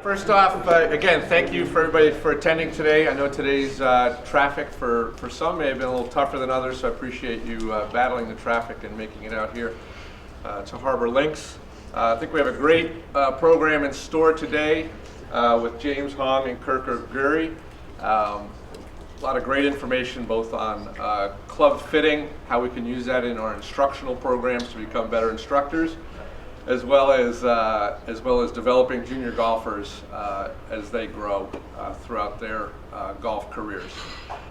First off, again, thank you for everybody for attending today. I know today's traffic for some may have been a little tougher than others, so I appreciate you battling the traffic and making it out here to Harbor Links. I think we have a great program in store today with James Hong and Kirk Guri. A lot of great information both on club fitting, how we can use that in our instructional programs to become better instructors, as well as developing junior golfers as they grow throughout their golf careers.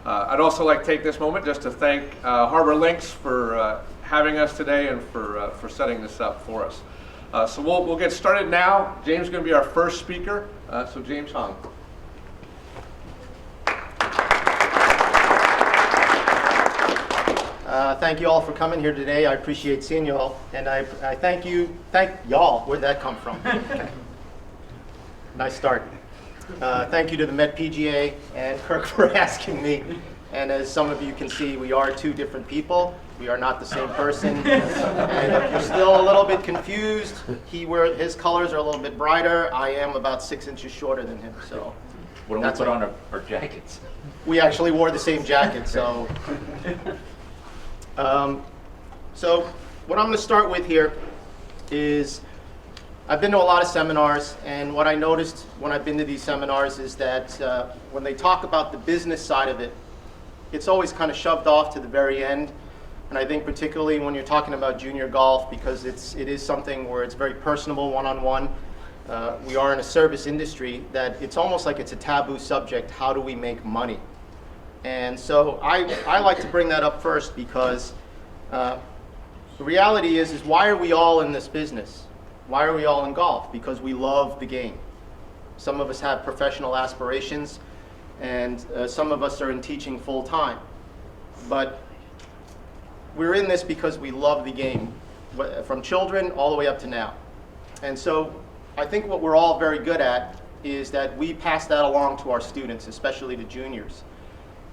I'd also like to take this moment just to thank Harbor Links for having us today and for setting this up for us. So we'll get started now. James is going to be our first speaker. So James Hong. Thank you all for coming here today. I appreciate seeing you all, and I thank y'all. Where'd that come from? Nice start. Thank you to the Met PGA and Kirk for asking me. And as some of you can see, we are two different people. We are not the same person. And if you're still a little bit confused, his colors are a little bit brighter. I am about 6 inches shorter than him. So when we put on our jackets, we actually wore the same jacket. So. So what I'm going to start with here is I've been to a lot of seminars, and what I noticed when I've been to these seminars is that when they talk about the business side of it, it's always kind of shoved off to the very end. And I think particularly when you're talking about junior golf, because it is something where it's very personable, one-on-one. We are in a service industry that it's almost like it's a taboo subject. How do we make money? And so I like to bring that up first because the reality is why are we all in this business? Why are we all in golf? Because we love the game. Some of us have professional aspirations, and some of us are in teaching full time. But we're in this because we love the game, from children all the way up to now. And so I think what we're all very good at is that we pass that along to our students, especially the juniors.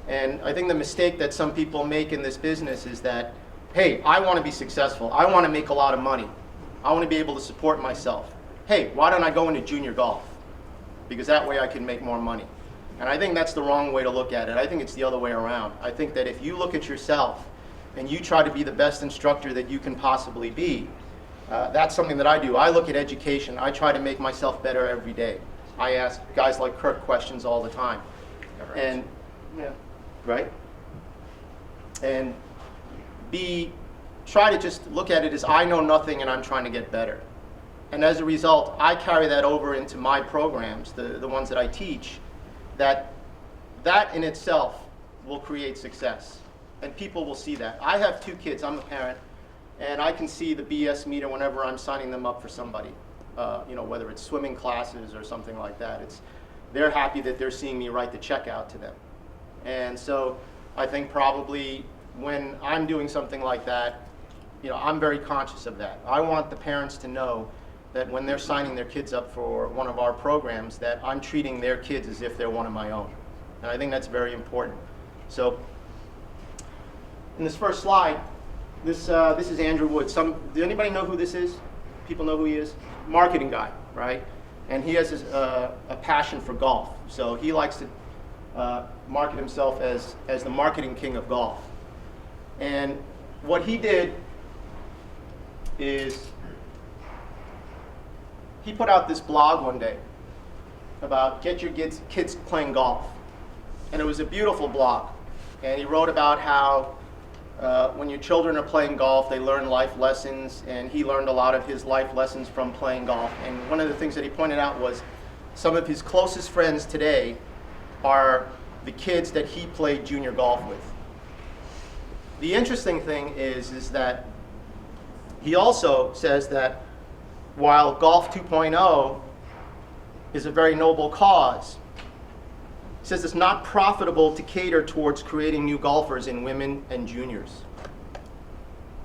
And I think the mistake that some people make in this business is that, hey, I want to be successful. I want to make a lot of money. I want to be able to support myself. Hey, why don't I go into junior golf? Because that way I can make more money. And I think that's the wrong way to look at it. I think it's the other way around. I think that if you look at yourself and you try to be the best instructor that you can possibly be, that's something that I do. I look at education. I try to make myself better every day. I ask guys like Kirk questions all the time. And yeah. Right? And try to just look at it as I know nothing and I'm trying to get better. And as a result, I carry that over into my programs, the ones that I teach, that in itself will create success. And people will see that. I have 2 kids, I'm a parent, and I can see the BS meter whenever I'm signing them up for somebody. Whether it's swimming classes or something like that. They're happy that they're seeing me write the check out to them. And so I think probably when I'm doing something like that, I'm very conscious of that. I want the parents to know that when they're signing their kids up for one of our programs, that I'm treating their kids as if they're one of my own. And I think that's very important. So in this first slide, this is Andrew Wood. Does anybody know who this is? People know who he is? Marketing guy, right? And he has a passion for golf. So he likes to market himself as the marketing king of golf. And what he did is he put out this blog one day about get your kids playing golf. And it was a beautiful blog. And he wrote about how when your children are playing golf, they learn life lessons, and he learned a lot of his life lessons from playing golf. And one of the things that he pointed out was some of his closest friends today are the kids that he played junior golf with. The interesting thing is that he also says that while Golf 2.0 is a very noble cause, he says it's not profitable to cater towards creating new golfers in women and juniors,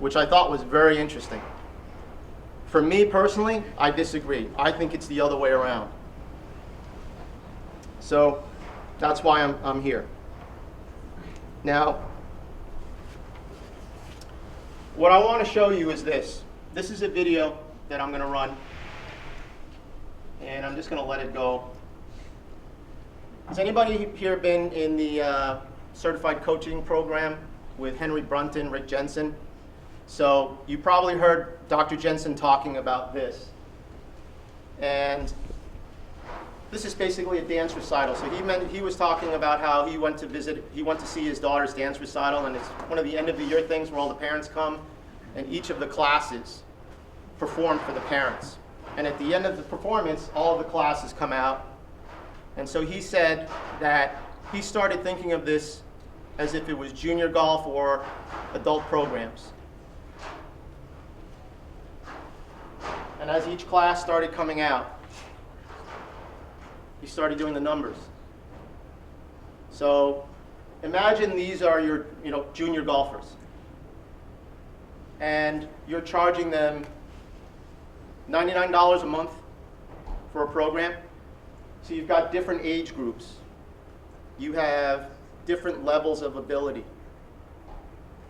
which I thought was very interesting. For me personally, I disagree. I think it's the other way around. So that's why I'm here. Now, what I want to show you is this. This is a video that I'm going to run. and I'm just going to let it go. Has anybody here been in the certified coaching program with Henry Brunton, Rick Jensen? So you probably heard Dr. Jensen talking about this. And this is basically a dance recital. So he was talking about how he went to see his daughter's dance recital, and it's one of the end of the year things where all the parents come, and each of the classes perform for the parents. And at the end of the performance, all of the classes come out. And so he said that he started thinking of this as if it was junior golf or adult programs. And as each class started coming out, he started doing the numbers. So imagine these are your junior golfers. And you're charging them $99 a month for a program. So you've got different age groups. You have different levels of ability.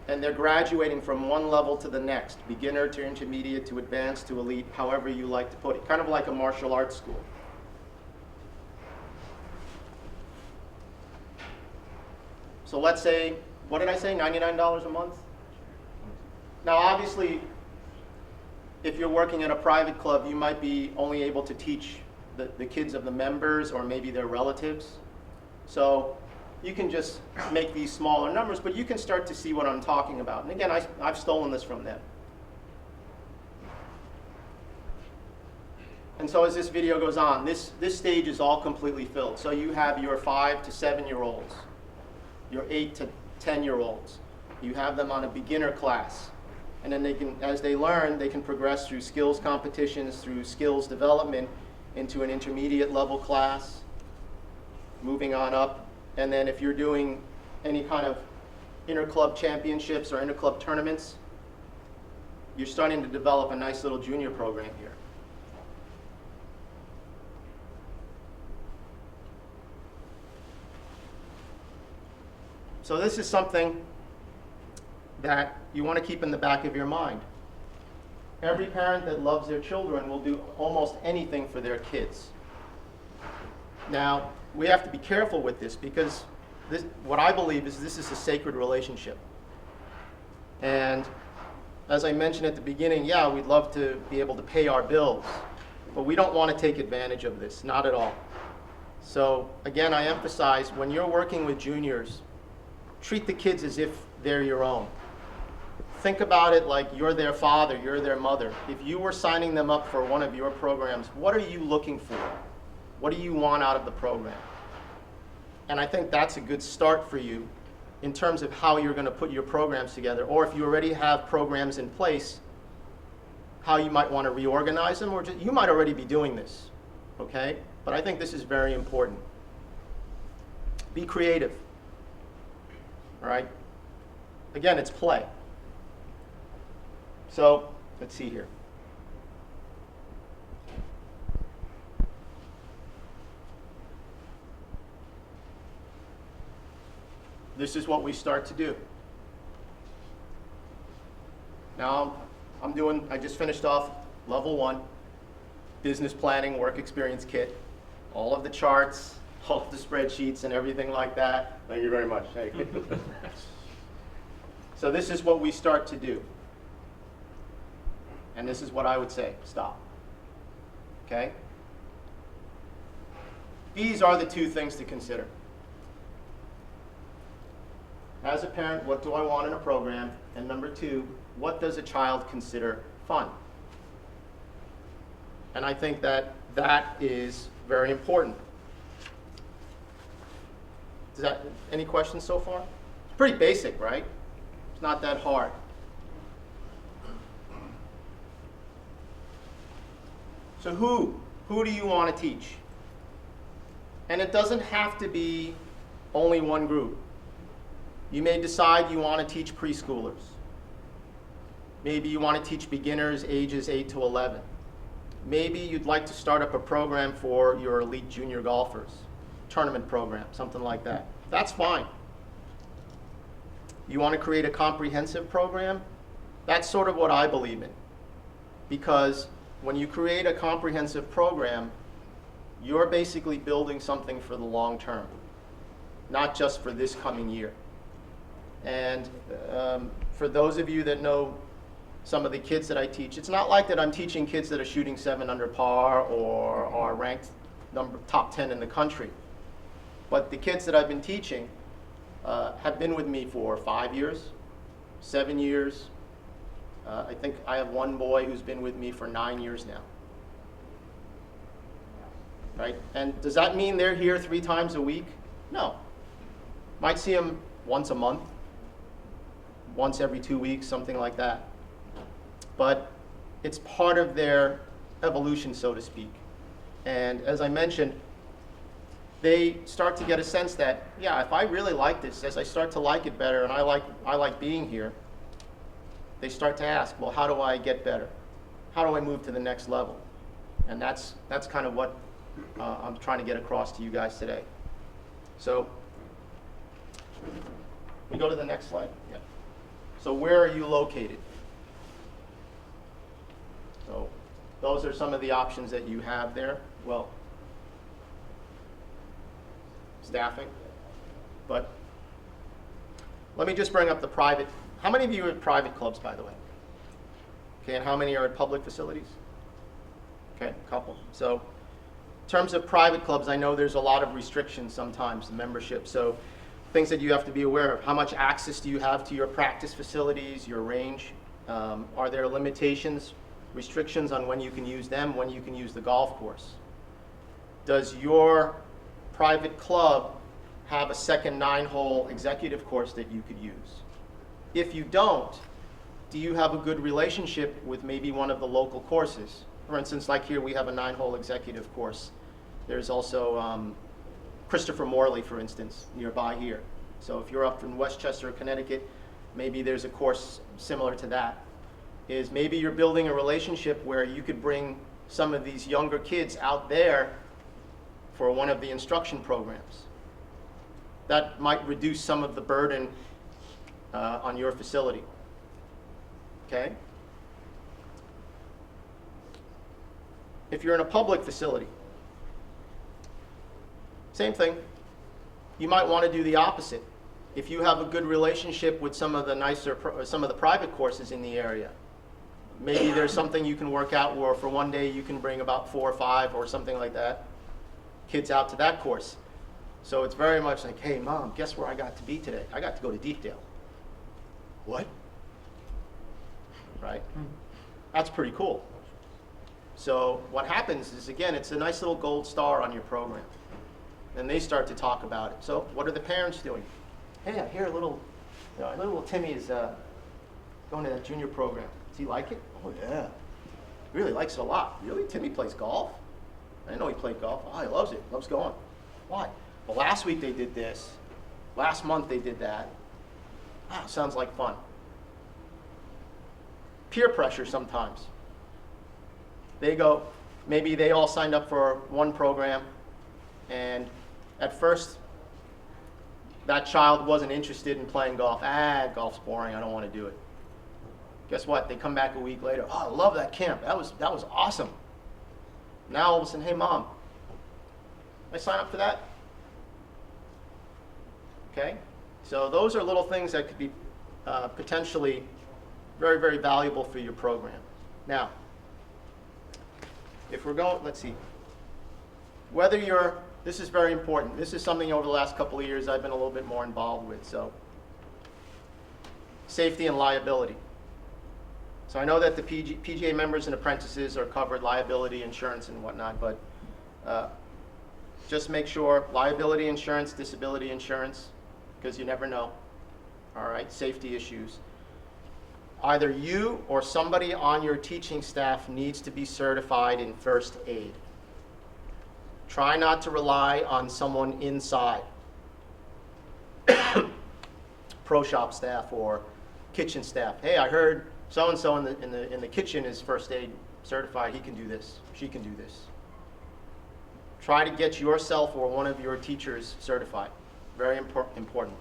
And they're graduating from one level to the next, beginner to intermediate to advanced to elite, however you like to put it. Kind of like a martial arts school. So let's say, what did I say, $99 a month? Now obviously, if you're working at a private club, you might be only able to teach the kids of the members or maybe their relatives. So you can just make these smaller numbers, but you can start to see what I'm talking about. And again, I've stolen this from them. And so as this video goes on, this stage is all completely filled. So you have your 5 to 7-year-olds, your 8 to 10-year-olds. You have them on a beginner class. And then they can, as they learn, they can progress through skills competitions, through skills development into an intermediate level class, moving on up. And then if you're doing any kind of inter-club championships or inter-club tournaments, you're starting to develop a nice little junior program here. So this is something that you want to keep in the back of your mind. Every parent that loves their children will do almost anything for their kids. Now, we have to be careful with this because what I believe is this is a sacred relationship. And as I mentioned at the beginning, yeah, we'd love to be able to pay our bills, but we don't want to take advantage of this, not at all. So again, I emphasize when you're working with juniors, treat the kids as if they're your own. Think about it like you're their father, you're their mother. If you were signing them up for one of your programs, what are you looking for? What do you want out of the program? And I think that's a good start for you in terms of how you're going to put your programs together. Or if you already have programs in place, how you might want to reorganize them, or you might already be doing this, okay? But I think this is very important. Be creative, all right? Again, it's play. So let's see here. This is what we start to do. Now I just finished off level 1, business planning, work experience kit, all of the charts, all of the spreadsheets and everything like that. Thank you very much. Hey. So this is what we start to do. And this is what I would say, stop. Okay? These are the 2 things to consider. As a parent, what do I want in a program? And number 2, what does a child consider fun? And I think that is very important. Any questions so far? It's pretty basic, right? It's not that hard. So who do you want to teach? And it doesn't have to be only one group. You may decide you want to teach preschoolers. Maybe you want to teach beginners ages 8 to 11. Maybe you'd like to start up a program for your elite junior golfers, tournament program, something like that. That's fine. You want to create a comprehensive program? That's sort of what I believe in. Because when you create a comprehensive program, you're basically building something for the long term, not just for this coming year. And for those of you that know some of the kids that I teach, it's not like that I'm teaching kids that are shooting 7 under par or are ranked top 10 in the country. But the kids that I've been teaching have been with me for 5 years, 7 years. I think I have one boy who's been with me for 9 years now. Right? And does that mean they're here 3 times a week? No. Might see them once a month, once every 2 weeks, something like that. But it's part of their evolution, so to speak. And as I mentioned, they start to get a sense that, yeah, if I really like this, as I start to like it better and I like being here, they start to ask, well, how do I get better? How do I move to the next level? And that's kind of what I'm trying to get across to you guys today. So we go to the next slide. Yeah. So where are you located? So those are some of the options that you have there. Well, staffing. But let me just bring up the private. How many of you are at private clubs, by the way? Okay, and how many are at public facilities? Okay, a couple. So in terms of private clubs, I know there's a lot of restrictions sometimes, the membership. So things that you have to be aware of. How much access do you have to your practice facilities, your range? Are there limitations, restrictions on when you can use them, when you can use the golf course? Does your private club have a second 9-hole executive course that you could use? If you don't, do you have a good relationship with maybe one of the local courses? For instance, like here we have a 9-hole executive course. There's also Christopher Morley, for instance, nearby here. So if you're up in Westchester, Connecticut, maybe there's a course similar to that. Is maybe you're building a relationship where you could bring some of these younger kids out there for one of the instruction programs. That might reduce some of the burden on your facility. Okay? If you're in a public facility, same thing. You might want to do the opposite. If you have a good relationship with some of the some of the private courses in the area, maybe there's something you can work out where for one day you can bring about 4 or 5 or something like that, kids out to that course. So it's very much like, hey, Mom, guess where I got to be today? I got to go to Deepdale. What? Right? That's pretty cool. So what happens is, again, it's a nice little gold star on your program. And they start to talk about it. So what are the parents doing? Hey, I hear little Timmy is going to that junior program. Does he like it? Oh, yeah. He really likes it a lot. Really? Timmy plays golf? I didn't know he played golf. Oh, he loves it. Loves going. Why? Well, last week they did this. Last month they did that. Ah, sounds like fun. Peer pressure sometimes. They go, maybe they all signed up for one program, and at first that child wasn't interested in playing golf. Golf's boring, I don't want to do it. Guess what? They come back a week later. Oh, I love that camp. That was awesome. Now all of a sudden, hey, Mom, I sign up for that? Okay? So those are little things that could be potentially very, very valuable for your program. Now, if we're going, let's see. This is very important. This is something over the last couple of years I've been a little bit more involved with. So, safety and liability. So I know that the PGA members and apprentices are covered, liability insurance and whatnot, but just make sure liability insurance, disability insurance, because you never know. All right, safety issues. Either you or somebody on your teaching staff needs to be certified in first aid. Try not to rely on someone inside. Pro shop staff or kitchen staff. Hey, I heard so-and-so in the kitchen is first aid certified. He can do this. She can do this. Try to get yourself or one of your teachers certified. Very important.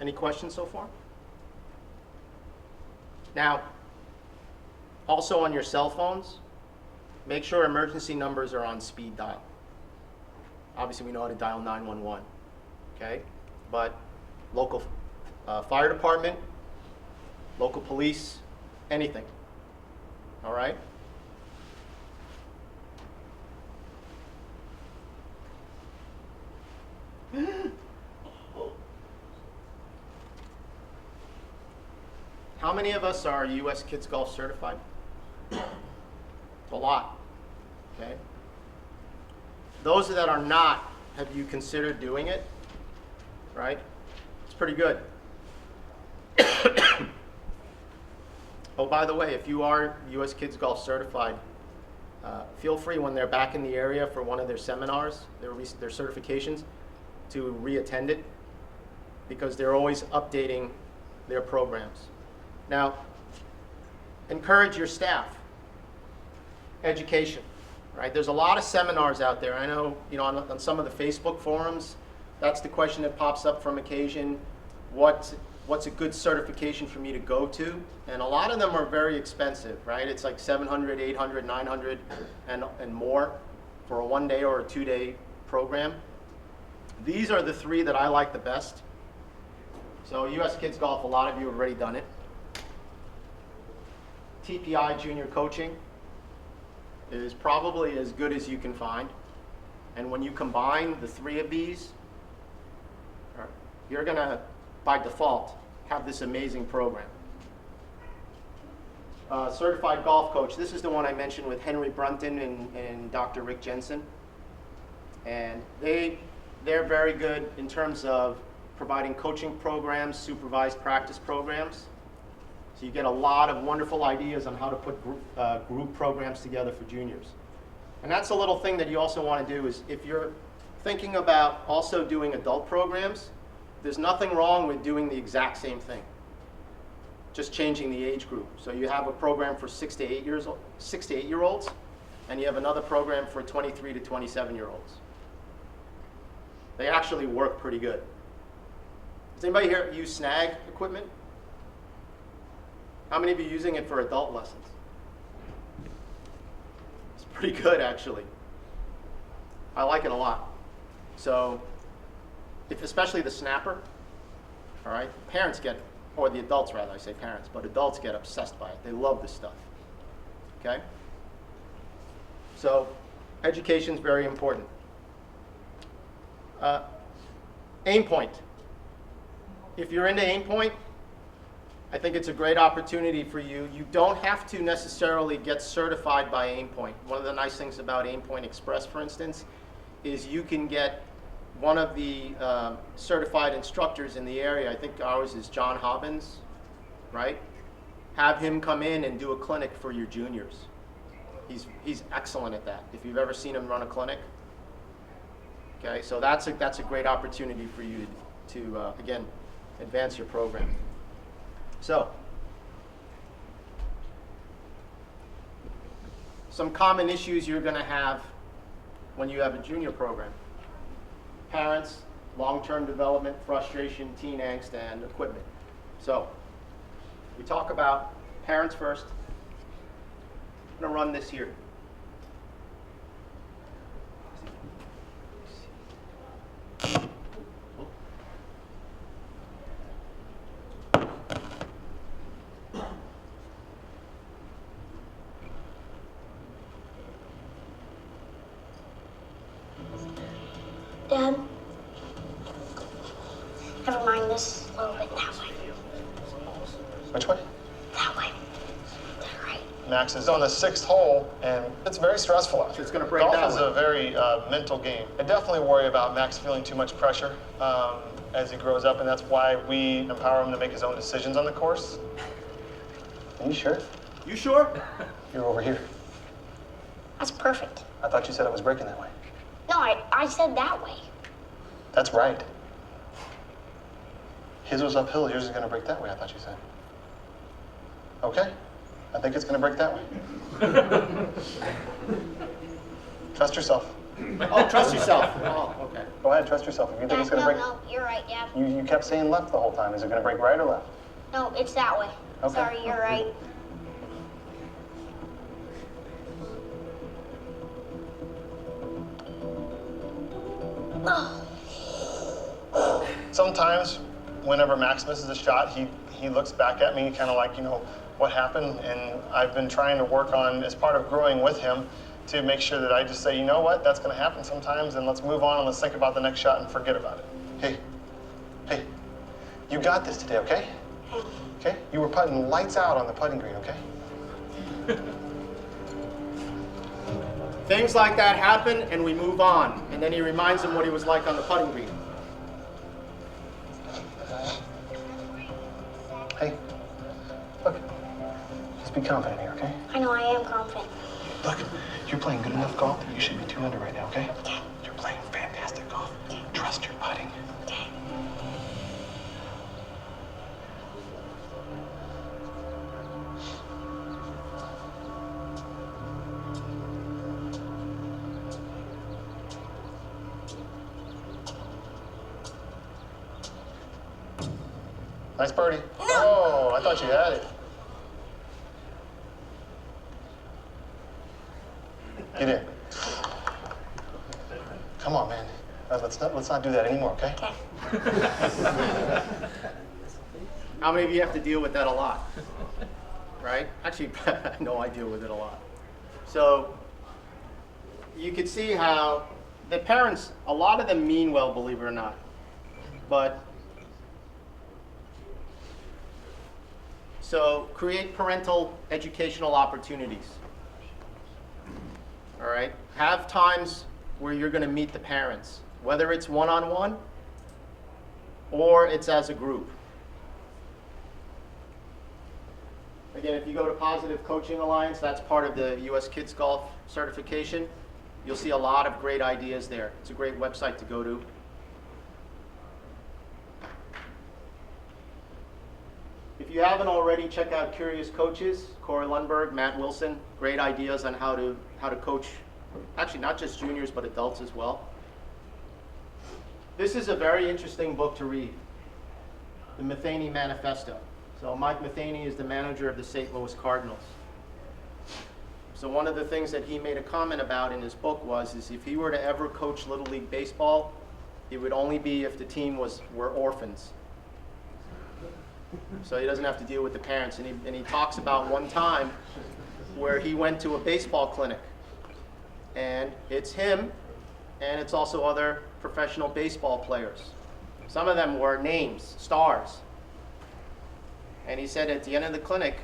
Any questions so far? Now, also on your cell phones, make sure emergency numbers are on speed dial. Obviously, we know how to dial 911, okay? But local fire department, local police, anything, all right? How many of us are U.S. Kids Golf certified? A lot, okay? Those that are not, have you considered doing it? Right? It's pretty good. Oh, by the way, if you are U.S. Kids Golf certified, feel free when they're back in the area for one of their seminars, their certifications, to re-attend it, because they're always updating their programs. Now, encourage your staff. Education, right? There's a lot of seminars out there. I know, on some of the Facebook forums, that's the question that pops up from occasion. What's a good certification for me to go to? And a lot of them are very expensive, right? It's like $700, $800, $900, and more for a 1-day or a 2-day program. These are the 3 that I like the best. So U.S. Kids Golf, a lot of you have already done it. TPI Junior Coaching is probably as good as you can find. And when you combine the 3 of these, you're going to, by default, have this amazing program. Certified Golf Coach. This is the one I mentioned with Henry Brunton and Dr. Rick Jensen. And they're very good in terms of providing coaching programs, supervised practice programs. So you get a lot of wonderful ideas on how to put group programs together for juniors. And that's a little thing that you also want to do is if you're thinking about also doing adult programs, there's nothing wrong with doing the exact same thing. Just changing the age group. So you have a program for 6 to 8-year-olds, and you have another program for 23 to 27-year-olds. They actually work pretty good. Does anybody here use Snag equipment? How many of you are using it for adult lessons? It's pretty good, actually. I like it a lot. So, especially the snapper, all right? Parents get, or the adults rather, I say parents, but adults get obsessed by it. They love this stuff, okay? So, education is very important. Aim point. If you're into aim point, I think it's a great opportunity for you. You don't have to necessarily get certified by Aim Point. One of the nice things about Aim Point Express, for instance, is you can get one of the certified instructors in the area. I think ours is John Hobbins, right? Have him come in and do a clinic for your juniors. He's excellent at that. If you've ever seen him run a clinic, okay, so that's a great opportunity for you to again, advance your program. So, some common issues you're going to have when you have a junior program. Parents, long-term development, frustration, teen angst, and equipment. So, we talk about parents first. I'm going to run this here. Dad, never mind, this a little bit that way. Which way? That way. That right. Max is on the 6th hole, and it's very stressful out here. It's gonna break Golf that is way. a very mental game. I definitely worry about Max feeling too much pressure as he grows up, and that's why we empower him to make his own decisions on the course. Are you sure? You sure? You're over here. That's perfect. I thought you said it was breaking that way. No, I said that way. That's right. His was uphill, yours is going to break that way, I thought you said. Okay, I think it's going to break that way. Trust yourself. Oh, trust yourself. Oh, okay. Go ahead, trust yourself. If you think it's going to break... No, you're right, Dad. You kept saying left the whole time. Is it going to break right or left? No, it's that way. Okay. Sorry, you're right. Sometimes, whenever Max misses a shot, he looks back at me kind of like, you know, what happened? And I've been trying to work on, as part of growing with him, to make sure that I just say, you know what, that's going to happen sometimes, and let's move on and let's think about the next shot and forget about it. Hey, you got this today, okay? Okay? You were putting lights out on the putting green, okay? Things like that happen, and we move on. And then he reminds him what he was like on the putting green. Hey, look, just be confident here, okay? I know I am confident. Look, you're playing good enough golf that you should be 2 under right now, okay? Okay. You're playing fantastic golf. Trust your putting. Okay. Nice birdie. Oh, I thought you had it. Get in. Come on, man. Let's not do that anymore, okay? Okay. How many of you have to deal with that a lot? Right? Actually, no, I deal with it a lot. So you could see how the parents, a lot of them mean well, believe it or not. But so create parental educational opportunities. All right? Have times where you're going to meet the parents, whether it's one-on-one or it's as a group. Again, if you go to Positive Coaching Alliance, that's part of the U.S. Kids Golf certification. You'll see a lot of great ideas there. It's a great website to go to. If you haven't already, check out Curious Coaches, Corey Lundberg, Matt Wilson. Great ideas on how to coach, actually not just juniors, but adults as well. This is a very interesting book to read, the Matheny Manifesto. So Mike Matheny is the manager of the St. Louis Cardinals. So one of the things that he made a comment about in his book is if he were to ever coach Little League Baseball, it would only be if the team were orphans. So he doesn't have to deal with the parents. And he talks about one time where he went to a baseball clinic. And it's him, and it's also other professional baseball players. Some of them were names, stars. And he said at the end of the clinic,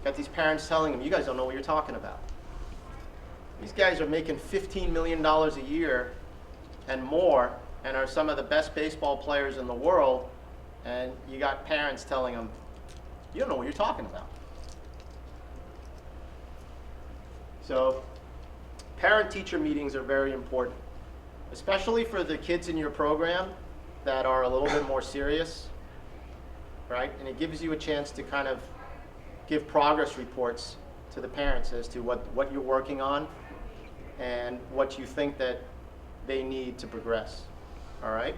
got these parents telling him, you guys don't know what you're talking about. These guys are making $15 million a year and more, and are some of the best baseball players in the world, and you got parents telling them, you don't know what you're talking about. So parent-teacher meetings are very important, especially for the kids in your program that are a little bit more serious, right? And it gives you a chance to kind of give progress reports to the parents as to what you're working on and what you think that they need to progress, all right?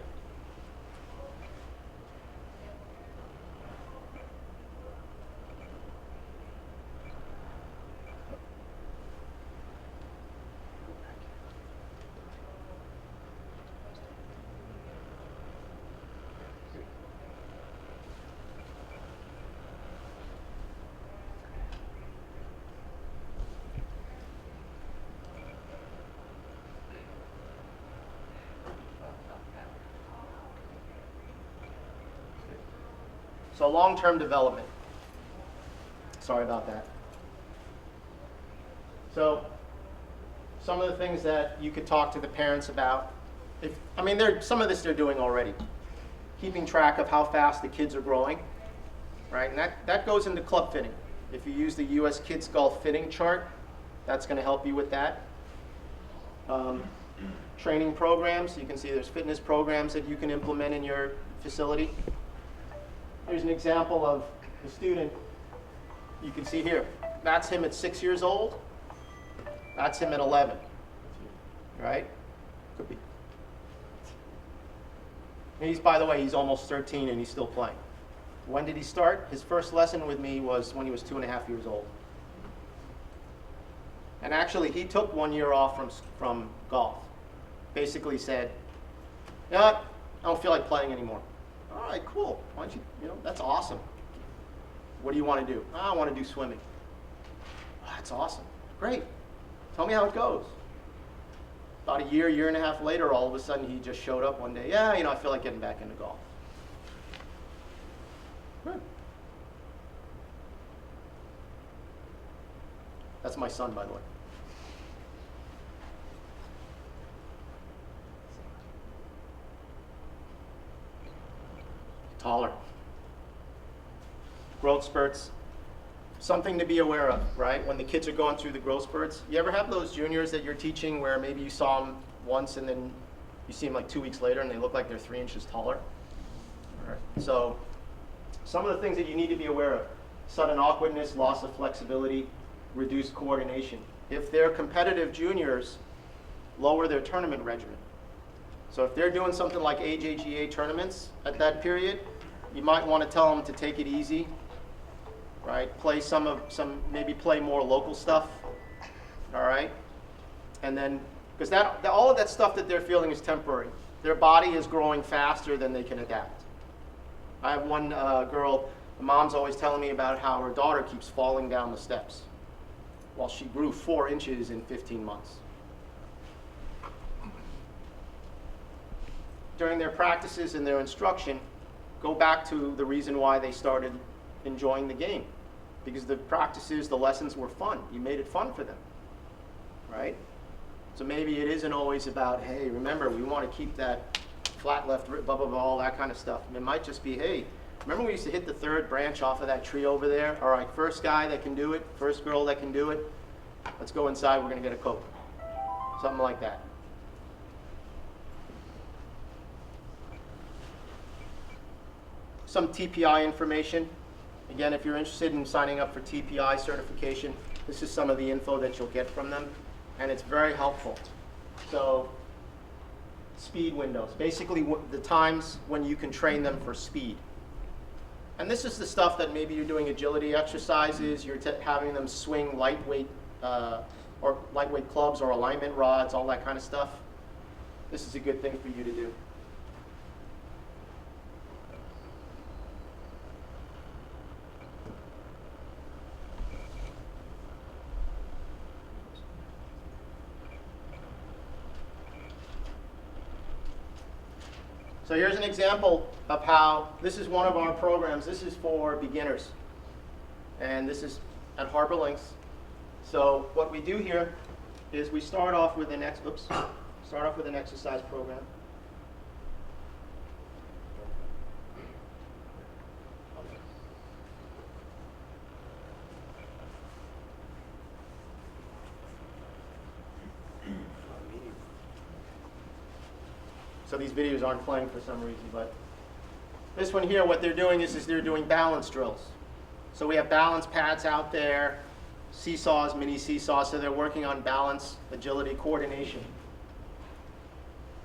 So long-term development. Sorry about that. So some of the things that you could talk to the parents about, some of this they're doing already. Keeping track of how fast the kids are growing, right? And that goes into club fitting. If you use the U.S. Kids Golf fitting chart, that's going to help you with that. Training programs, you can see there's fitness programs that you can implement in your facility. Here's an example of the student. You can see here, that's him at 6 years old. That's him at 11, right? Could be. And by the way, he's almost 13 and he's still playing. When did he start? His first lesson with me was when he was 2.5 years old. And actually, he took 1 year off from golf. Basically said, You know what? I don't feel like playing anymore. All right, cool. Why don't you, that's awesome. What do you want to do? I want to do swimming. Oh, that's awesome. Great. Tell me how it goes. About a year and a half later, all of a sudden he just showed up one day. Yeah, I feel like getting back into golf. Good. That's my son, by the way. Taller. Growth spurts. Something to be aware of, right? When the kids are going through the growth spurts. You ever have those juniors that you're teaching where maybe you saw them once and then you see them like 2 weeks later and they look like they're 3 inches taller? All right. So some of the things that you need to be aware of: sudden awkwardness, loss of flexibility, reduced coordination. If they're competitive juniors, lower their tournament regimen. So if they're doing something like AJGA tournaments at that period, you might want to tell them to take it easy, right? Maybe play more local stuff, all right? And then, because all of that stuff that they're feeling is temporary. Their body is growing faster than they can adapt. I have one girl, the mom's always telling me about how her daughter keeps falling down the steps while she grew 4 inches in 15 months. During their practices and their instruction, go back to the reason why they started enjoying the game. Because the practices, the lessons were fun. You made it fun for them, right? So maybe it isn't always about, hey, remember, we want to keep that flat left, blah, blah, blah, all that kind of stuff. It might just be, hey, remember we used to hit the 3rd branch off of that tree over there? All right, first guy that can do it, first girl that can do it, let's go inside, we're going to get a Coke. Something like that. Some TPI information. Again, if you're interested in signing up for TPI certification, this is some of the info that you'll get from them, and it's very helpful. So, speed windows, basically the times when you can train them for speed. And this is the stuff that maybe you're doing agility exercises, you're having them swing lightweight clubs or alignment rods, all that kind of stuff. This is a good thing for you to do. So here's an example of how, this is one of our programs. This is for beginners. And this is at Harbor Links. So what we do here is we start off with an exercise program. So these videos aren't playing for some reason, but this one here, what they're doing is they're doing balance drills. So we have balance pads out there, seesaws, mini seesaws, so they're working on balance, agility, coordination.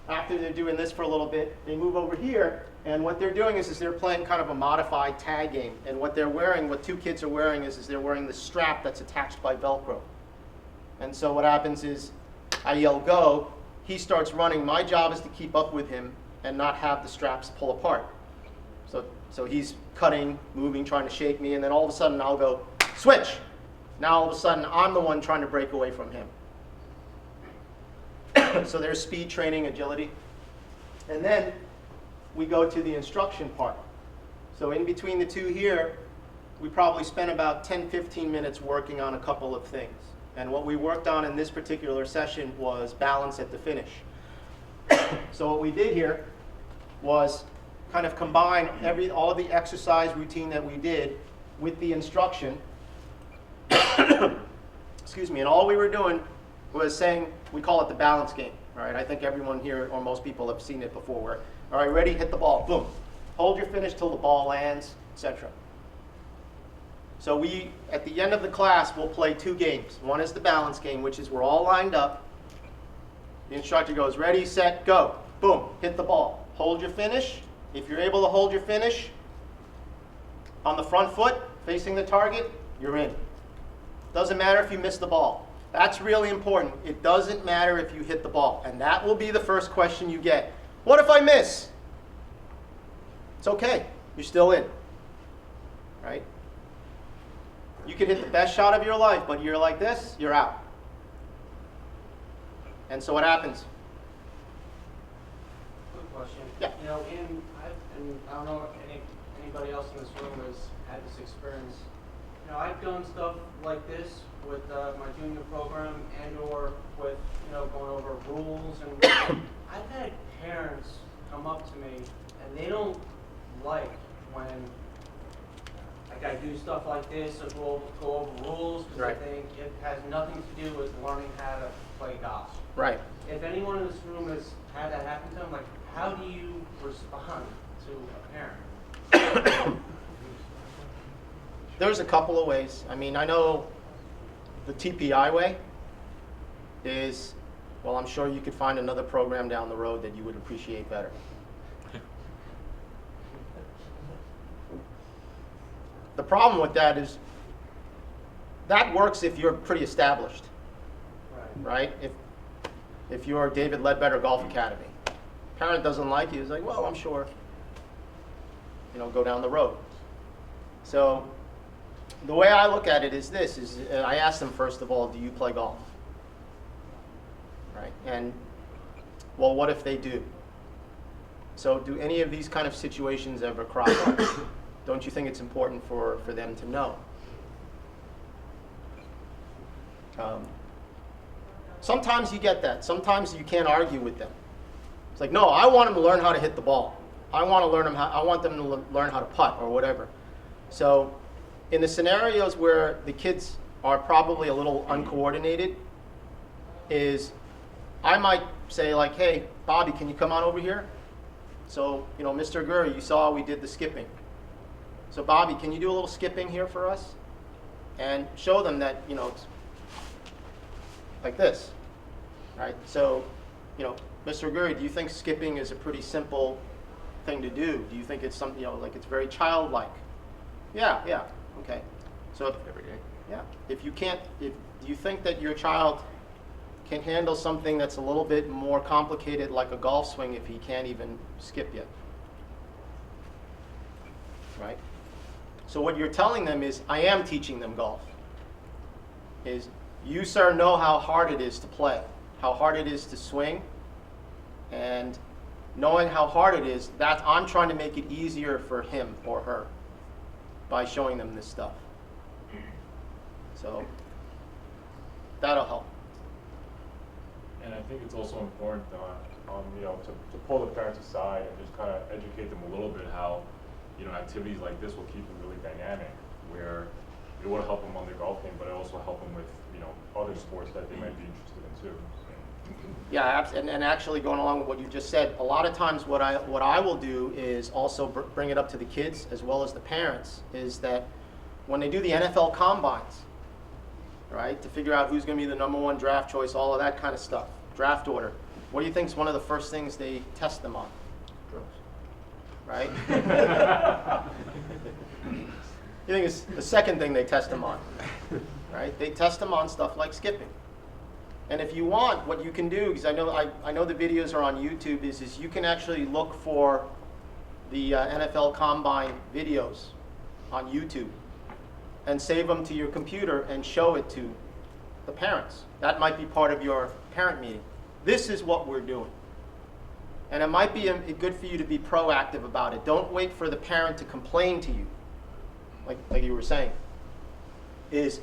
After they're doing this for a little bit, they move over here, and what they're doing is they're playing kind of a modified tag game. And what they're wearing, what 2 kids are wearing is they're wearing the strap that's attached by Velcro. And so what happens is I yell, go. He starts running. My job is to keep up with him and not have the straps pull apart. So he's cutting, moving, trying to shake me, and then all of a sudden I'll go, switch. Now all of a sudden I'm the one trying to break away from him. So there's speed training, agility. And then we go to the instruction part. So in between the two here, we probably spent about 10-15 minutes working on a couple of things. And what we worked on in this particular session was balance at the finish. So what we did here was kind of combine all of the exercise routine that we did with the instruction. Excuse me. And all we were doing was saying, we call it the balance game. All right. I think everyone here, or most people, have seen it before. Where, all right, ready, hit the ball, boom. Hold your finish till the ball lands, etc. So we, at the end of the class, we'll play 2 games. One is the balance game, which is we're all lined up. The instructor goes, ready, set, go. Boom, hit the ball. Hold your finish. If you're able to hold your finish on the front foot, facing the target, you're in. Doesn't matter if you miss the ball. That's really important. It doesn't matter if you hit the ball. And that will be the first question you get. What if I miss? It's okay. You're still in. Right? You can hit the best shot of your life, but you're like this, you're out. And so what happens? Quick question. Yeah. You know, and I don't know if anybody else in this room has had this experience. You know, I've done stuff like this with my junior program and/or with, you know, going over rules, and I've had parents come up to me and they don't like when I do stuff like this or go over rules because Right. I think it has nothing to do with learning how to play golf. Right. If anyone in this room has had that happen to them, like, how do you respond to a parent? There's a couple of ways. I mean, I know the TPI way is, well, I'm sure you could find another program down the road that you would appreciate better. The problem with that is that works if you're pretty established, right? If you're David Ledbetter Golf Academy, parent doesn't like you, it's like, well, I'm sure, you know, go down the road. So the way I look at it is this: I ask them first of all, do you play golf? Right? And well, what if they do? So do any of these kind of situations ever crop up? Don't you think it's important for them to know? Sometimes you get that. Sometimes you can't argue with them. It's like, no, I want them to learn how to hit the ball. I want them to learn how to putt or whatever. So in the scenarios where the kids are probably a little uncoordinated, is I might say like, hey, Bobby, can you come on over here? So, you know, Mr. Gurry, you saw we did the skipping. So Bobby, can you do a little skipping here for us? And show them that, you know, it's like this, right? So, you know, Mr. Gurry, do you think skipping is a pretty simple thing to do? Do you think it's something, you know, like it's very childlike? Yeah, okay. So, Every day. yeah, if do you think that your child can handle something that's a little bit more complicated like a golf swing if he can't even skip yet? Right? So what you're telling them is, I am teaching them golf. Is you, sir, know how hard it is to play, how hard it is to swing, and knowing how hard it is, that I'm trying to make it easier for him or her by showing them this stuff. So that'll help. And I think it's also important, you know, to pull the parents aside and just kind of educate them a little bit how, you know, activities like this will keep them really dynamic, where it will help them on their golf game, but it also help them with, you know, other sports that they might be interested in too. So. Yeah, and actually going along with what you just said, a lot of times what I will do is also bring it up to the kids as well as the parents, is that when they do the NFL combines, right, to figure out who's going to be the #1 draft choice, all of that kind of stuff, draft order, what do you think is one of the first things they test them on? Right? You think it's the second thing they test them on, right? They test them on stuff like skipping. And if you want, what you can do, because I know the videos are on YouTube, is you can actually look for the NFL Combine videos on YouTube and save them to your computer and show it to the parents. That might be part of your parent meeting. This is what we're doing. And it might be good for you to be proactive about it. Don't wait for the parent to complain to you, like you were saying. Is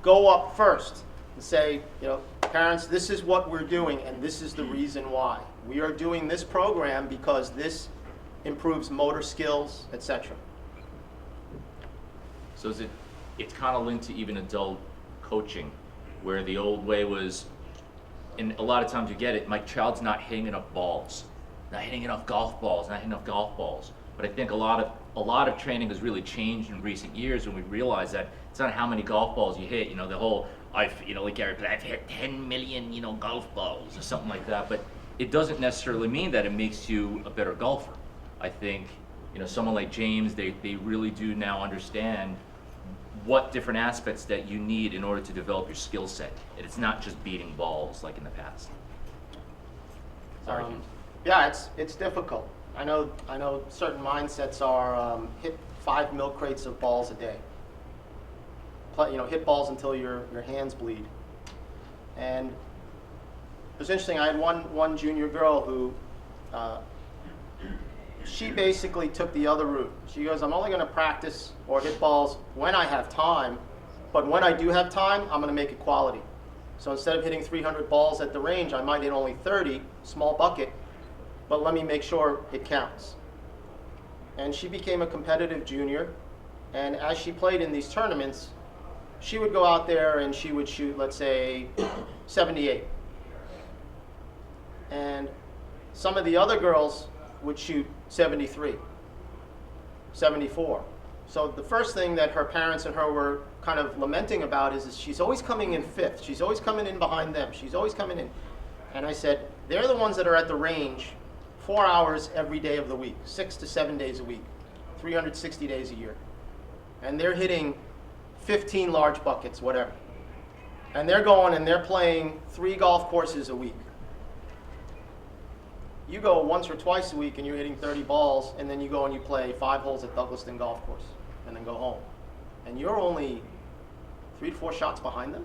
go up first and say, you know, parents, this is what we're doing and this is the reason why. We are doing this program because this improves motor skills, etc. So it's kind of linked to even adult coaching, where the old way was, and a lot of times you get it, my child's not hitting enough balls, not hitting enough golf balls, not hitting enough golf balls. But I think a lot of training has really changed in recent years when we realize that it's not how many golf balls you hit. You know, the whole, like Gary, I've hit 10 million, you know, golf balls or something like that. But it doesn't necessarily mean that it makes you a better golfer. I think, you know, someone like James, they really do now understand what different aspects that you need in order to develop your skill set. And it's not just beating balls like in the past. Sorry, James. Yeah, it's difficult. I know certain mindsets are hit 5 milk crates of balls a day. Hit balls until your hands bleed. And it was interesting. I had one junior girl who she basically took the other route. She goes, I'm only going to practice or hit balls when I have time, but when I do have time, I'm going to make it quality. So instead of hitting 300 balls at the range, I might hit only 30, small bucket, but let me make sure it counts. And she became a competitive junior, and as she played in these tournaments, she would go out there and she would shoot, let's say, 78. And some of the other girls would shoot 73, 74. So the first thing that her parents and her were kind of lamenting about is she's always coming in fifth. She's always coming in behind them. She's always coming in. And I said, they're the ones that are at the range 4 hours every day of the week, 6 to 7 days a week, 360 days a year. And they're hitting 15 large buckets, whatever. And they're going and they're playing 3 golf courses a week. You go once or twice a week and you're hitting 30 balls, and then you go and you play 5 holes at Douglaston Golf Course and then go home. And you're only 3 to 4 shots behind them?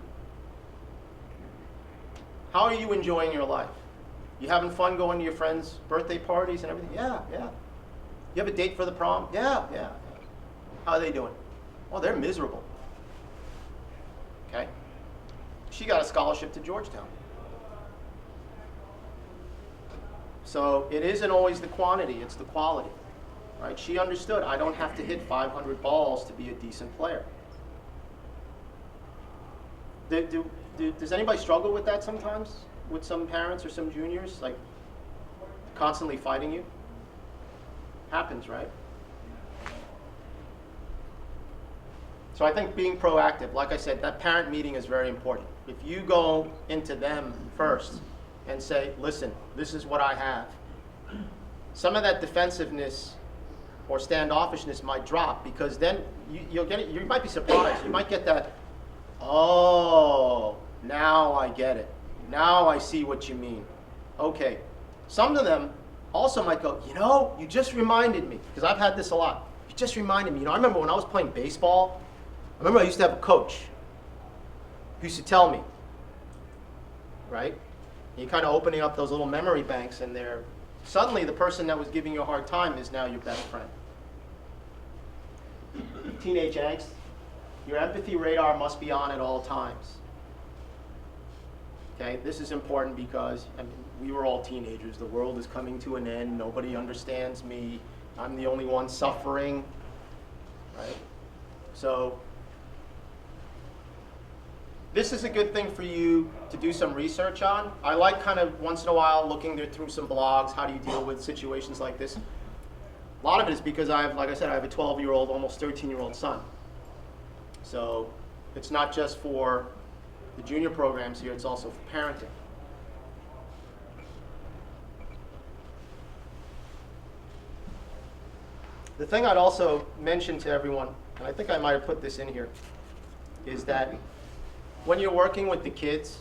How are you enjoying your life? You having fun going to your friends' birthday parties and everything? Yeah, yeah. You have a date for the prom? Yeah, yeah. How are they doing? Oh, they're miserable. Okay? She got a scholarship to Georgetown. So it isn't always the quantity, it's the quality. Right? She understood, I don't have to hit 500 balls to be a decent player. Does anybody struggle with that sometimes? With some parents or some juniors? Like, constantly fighting you? Happens, right? So I think being proactive, like I said, that parent meeting is very important. If you go into them first and say, listen, this is what I have, some of that defensiveness or standoffishness might drop, because then you'll get it. You might be surprised. You might get that, oh, now I get it. Now I see what you mean. Okay. Some of them also might go, you just reminded me, because I've had this a lot. You just reminded me. I remember when I was playing baseball, I used to have a coach who used to tell me, right? You're kind of opening up those little memory banks, and suddenly the person that was giving you a hard time is now your best friend. Teenage angst, your empathy radar must be on at all times. Okay, this is important because we were all teenagers. The world is coming to an end. Nobody understands me. I'm the only one suffering, right? So this is a good thing for you to do some research on. I like kind of once in a while looking through some blogs. How do you deal with situations like this? A lot of it is because like I said, I have a 12-year-old, almost 13-year-old son. So it's not just for the junior programs here, it's also for parenting. The thing I'd also mention to everyone, and I think I might have put this in here, is that when you're working with the kids,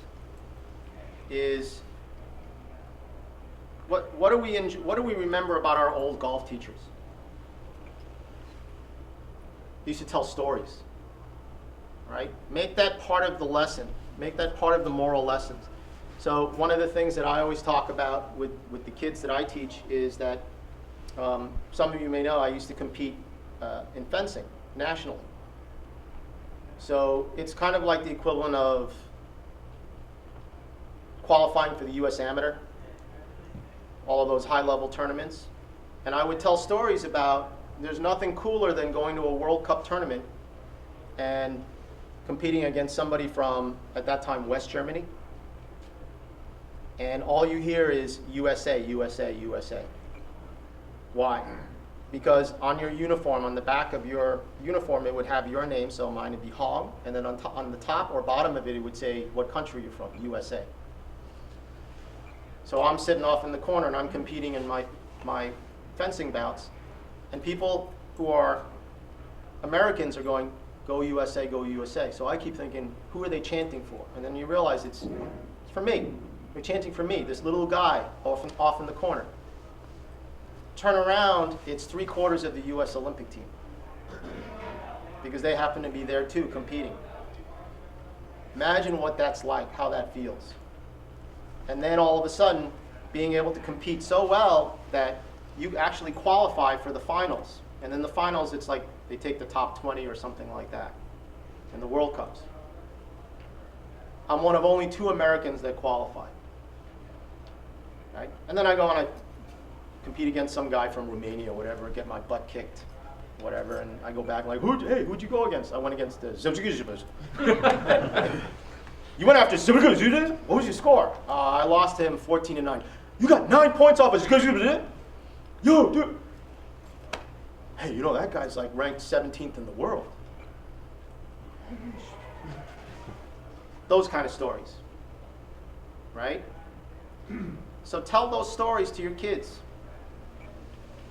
is what do we remember about our old golf teachers? They used to tell stories, right? Make that part of the lesson. Make that part of the moral lessons. So one of the things that I always talk about with the kids that I teach is that some of you may know I used to compete in fencing nationally. So it's kind of like the equivalent of qualifying for the U.S. Amateur, all of those high-level tournaments. And I would tell stories about there's nothing cooler than going to a World Cup tournament and competing against somebody from, at that time, West Germany. And all you hear is USA, USA, USA. Why? Because on your uniform, on the back of your uniform, it would have your name, so mine would be Hong, and then on the top or bottom of it, it would say what country you're from, USA. So I'm sitting off in the corner and I'm competing in my fencing bouts, and people who are Americans are going, go USA, go USA. So I keep thinking, who are they chanting for? And then you realize it's for me. They're chanting for me, this little guy off in the corner. turn around, it's 3/4 of the US Olympic team. Because they happen to be there too, competing. Imagine what that's like, how that feels. And then all of a sudden, being able to compete so well that you actually qualify for the finals. And in the finals, it's like they take the top 20 or something like that in the World Cups. I'm one of only 2 Americans that qualify. Right? And then I go and I compete against some guy from Romania or whatever, get my butt kicked, whatever, and I go back like, who'd you go against? I went against the You went after Zibigazida? What was your score? I lost to him 14-9. You got 9 points off of Zibigazida? Yo, dude. Hey, you know that guy's like ranked 17th in the world. Those kind of stories, right? So tell those stories to your kids,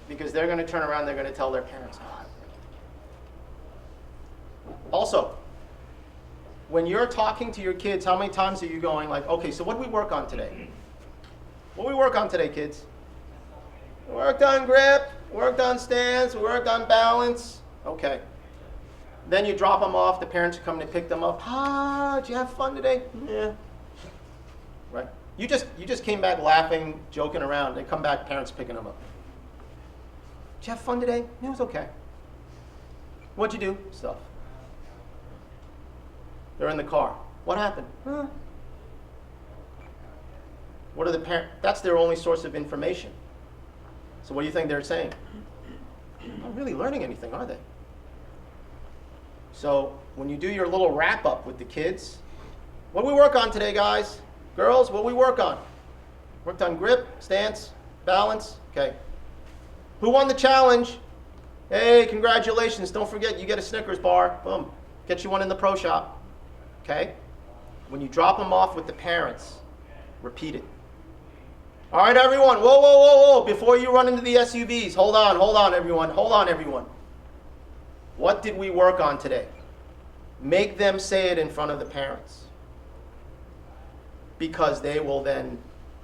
because they're going to turn around, they're going to tell their parents. Also, when you're talking to your kids, how many times are you going like, okay, so what did we work on today? What did we work on today, kids? We worked on grip, worked on stance, we worked on balance. Okay. Then you drop them off, the parents are coming to pick them up. Did you have fun today? Yeah. Right? You just came back laughing, joking around. They come back, parents picking them up. Did you have fun today? Yeah, it was okay. What'd you do? Stuff. They're in the car. What happened? What are the parents? That's their only source of information. So what do you think they're saying? Not really learning anything, are they? So when you do your little wrap up with the kids, what did we work on today, guys? Girls, what did we work on? Worked on grip, stance, balance. Okay. Who won the challenge? Hey, congratulations. Don't forget, you get a Snickers bar. Boom. Get you one in the pro shop. Okay? When you drop them off with the parents, repeat it. All right, everyone. Whoa, whoa, whoa, whoa. Before you run into the SUVs, hold on, everyone. Hold on, everyone. What did we work on today? Make them say it in front of the parents. Because they will then,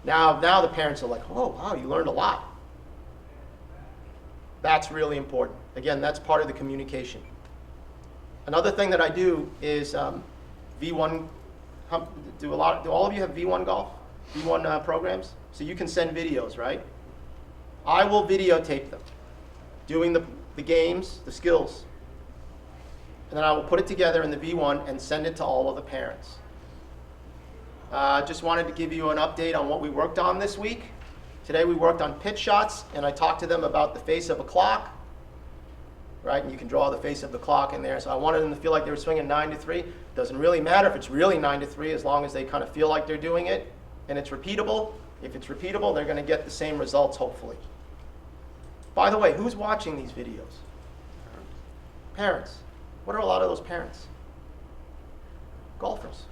now the parents are like, oh, wow, you learned a lot. That's really important. Again, that's part of the communication. Another thing that I do is V1, do all of you have V1 golf? V1 programs? So you can send videos, right? I will videotape them, doing the games, the skills. And then I will put it together in the V1 and send it to all of the parents. Just wanted to give you an update on what we worked on this week. Today we worked on pitch shots, and I talked to them about the face of a clock, right? And you can draw the face of the clock in there. So I wanted them to feel like they were swinging 9 to 3. Doesn't really matter if it's really 9 to 3, as long as they kind of feel like they're doing it, and it's repeatable. If it's repeatable, they're going to get the same results, hopefully. By the way, who's watching these videos? Parents. What are a lot of those parents? Golfers.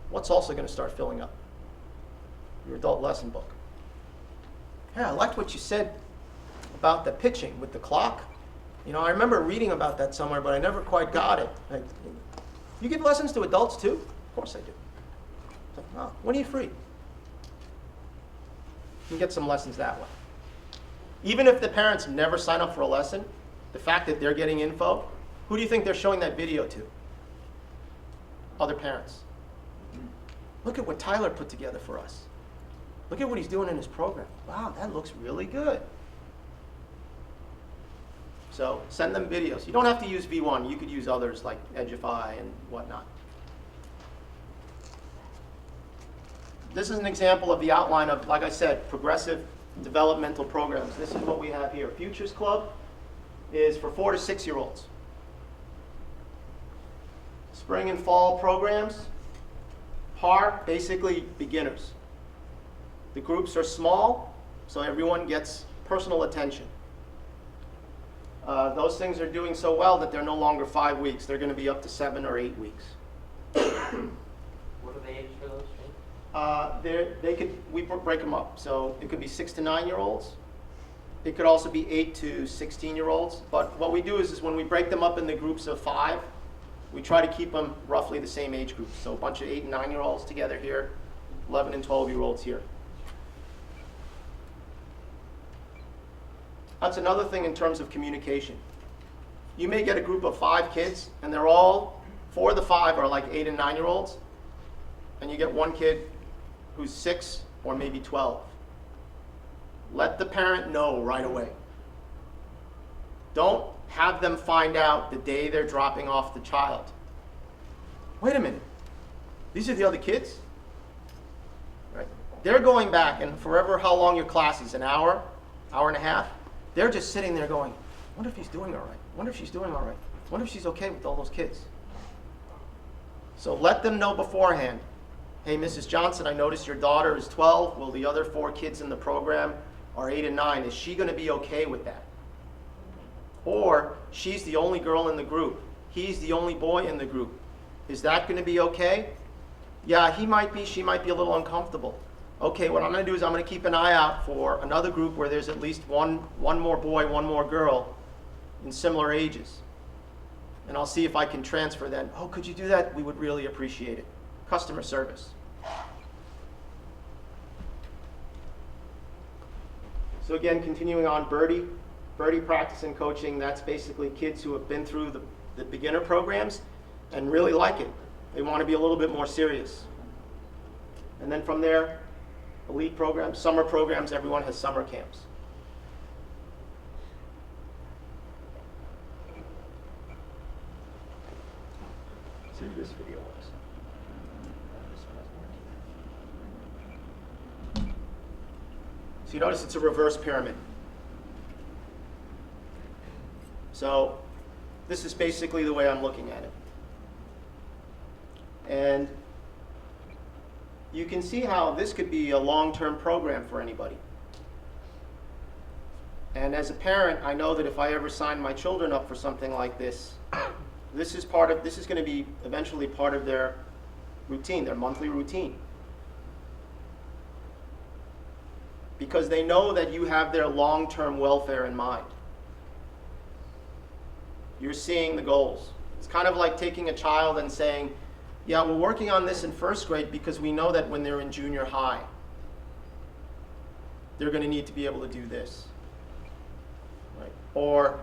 What's also going to start filling up? Your adult lesson book. Yeah, I liked what you said about the pitching with the clock. You know, I remember reading about that somewhere, but I never quite got it. You give lessons to adults too? Of course I do. So, oh, when are you free? You can get some lessons that way. Even if the parents never sign up for a lesson, the fact that they're getting info, who do you think they're showing that video to? Other parents. Look at what Tyler put together for us. Look at what he's doing in his program. Wow, that looks really good. So send them videos. You don't have to use V1. You could use others like Edgify and whatnot. This is an example of the outline of, like I said, progressive developmental programs. This is what we have here. Futures Club is for 4 to 6-year-olds. Spring and fall programs, PAR, basically beginners. The groups are small, so everyone gets personal attention. Those things are doing so well that they're no longer 5 weeks. They're going to be up to 7 or 8 weeks. What are the ages for those? We break them up. So it could be 6 to 9-year-olds. It could also be 8 to 16-year-olds. But what we do is when we break them up in the groups of 5, we try to keep them roughly the same age group. So a bunch of 8 and 9-year-olds together here, 11 and 12-year-olds here. That's another thing in terms of communication. You may get a group of 5 kids, and they're all, 4 of the 5 are like 8 and 9-year-olds, and you get one kid who's 6 or maybe 12. Let the parent know right away. Don't have them find out the day they're dropping off the child. Wait a minute, these are the other kids? Right? They're going back, and forever how long your class is, an hour, hour and a half, they're just sitting there going, I wonder if he's doing all right. I wonder if she's doing all right. I wonder if she's okay with all those kids. So let them know beforehand, hey, Mrs. Johnson, I noticed your daughter is 12. Well, the other 4 kids in the program are 8 and 9. Is she going to be okay with that? Or she's the only girl in the group. He's the only boy in the group. Is that going to be okay? Yeah, he might be. She might be a little uncomfortable. Okay, what I'm going to do is I'm going to keep an eye out for another group where there's at least one more boy, one more girl in similar ages. And I'll see if I can transfer then. Oh, could you do that? We would really appreciate it. Customer service. So again, continuing on, Birdie practice and coaching, that's basically kids who have been through the beginner programs and really like it. They want to be a little bit more serious. And then from there, elite programs, summer programs, everyone has summer camps. See who this video was. So you notice it's a reverse pyramid. So this is basically the way I'm looking at it. And you can see how this could be a long-term program for anybody. And as a parent, I know that if I ever sign my children up for something like this, this is going to be eventually part of their routine, their monthly routine. Because they know that you have their long-term welfare in mind. You're seeing the goals. It's kind of like taking a child and saying, yeah, we're working on this in first grade because we know that when they're in junior high, they're going to need to be able to do this. Right? Or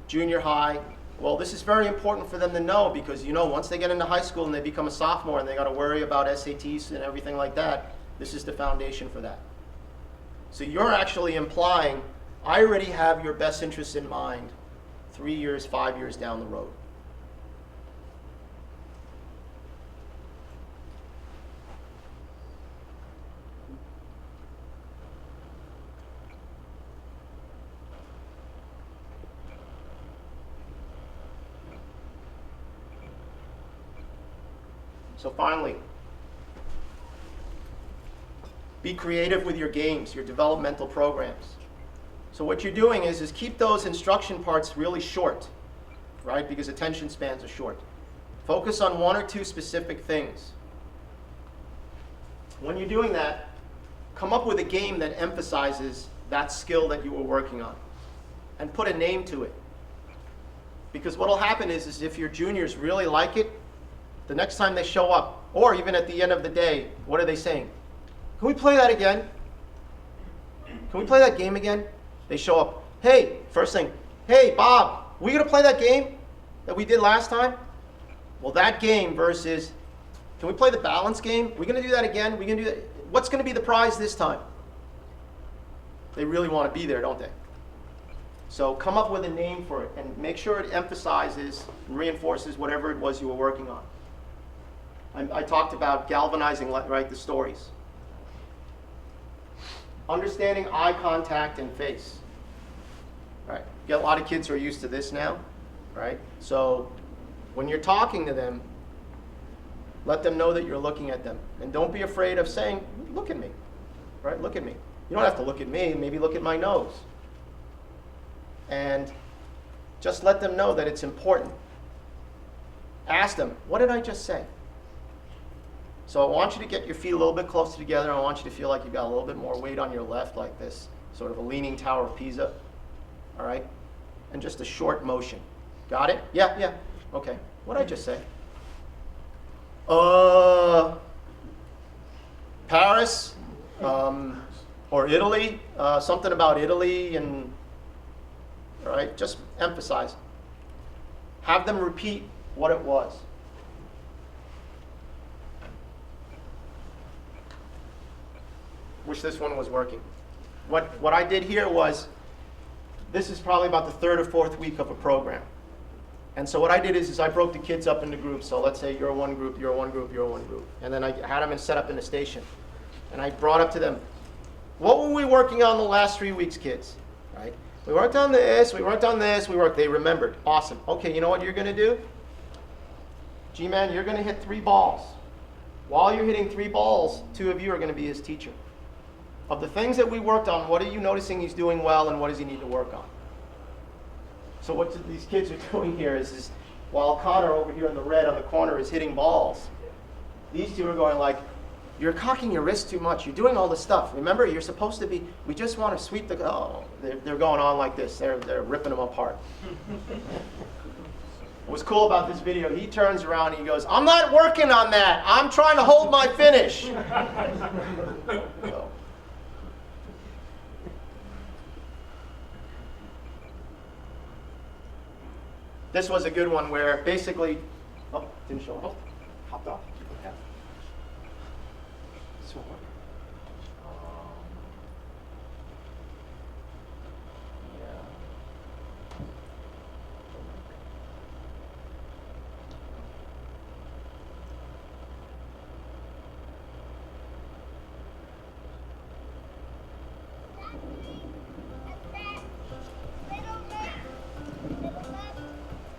junior high, well, this is very important for them to know because, once they get into high school and they become a sophomore and they got to worry about SATs and everything like that, this is the foundation for that. So you're actually implying, I already have your best interests in mind 3 years, 5 years down the road. So finally, be creative with your games, your developmental programs. So what you're doing is keep those instruction parts really short, right? Because attention spans are short. Focus on 1 or 2 specific things. When you're doing that, come up with a game that emphasizes that skill that you were working on and put a name to it. Because what will happen is if your juniors really like it, the next time they show up, or even at the end of the day, what are they saying? Can we play that again? Can we play that game again? They show up. Hey, first thing, hey, Bob, we going to play that game that we did last time? Well, that game versus, can we play the balance game? We going to do that again? We going to do that? What's going to be the prize this time? They really want to be there, don't they? So come up with a name for it and make sure it emphasizes and reinforces whatever it was you were working on. I talked about galvanizing, right, the stories. Understanding eye contact and face. Right? You get a lot of kids who are used to this now, right? So when you're talking to them, let them know that you're looking at them. And don't be afraid of saying, look at me, right? Look at me. You don't have to look at me, maybe look at my nose. And just let them know that it's important. Ask them, what did I just say? So I want you to get your feet a little bit closer together. I want you to feel like you've got a little bit more weight on your left, like this, sort of a leaning Tower of Pisa. All right? And just a short motion. Got it? Yeah. Okay. What did I just say? Paris, or Italy. Something about Italy, and all right? Just emphasize. Have them repeat what it was. Wish this one was working. What I did here was, this is probably about the third or fourth week of a program. And so what I did is I broke the kids up into groups. So let's say you're one group, you're one group, you're one group. And then I had them set up in a station. And I brought up to them, what were we working on the last 3 weeks, kids? Right? We worked on this, we worked on this, they remembered. Awesome. Okay, you know what you're going to do? G-Man, you're going to hit 3 balls. While you're hitting 3 balls, 2 of you are going to be his teacher. Of the things that we worked on, what are you noticing he's doing well and what does he need to work on? So what these kids are doing here is while Connor over here in the red on the corner is hitting balls, these 2 are going like, you're cocking your wrist too much. You're doing all this stuff. Remember, you're supposed to be, we just want to sweep the, oh, they're going on like this. They're ripping them apart. What's cool about this video, he turns around and he goes, I'm not working on that. I'm trying to hold my finish. So. This was a good one where basically, oh, didn't show up. Hopped off. Yeah. This one.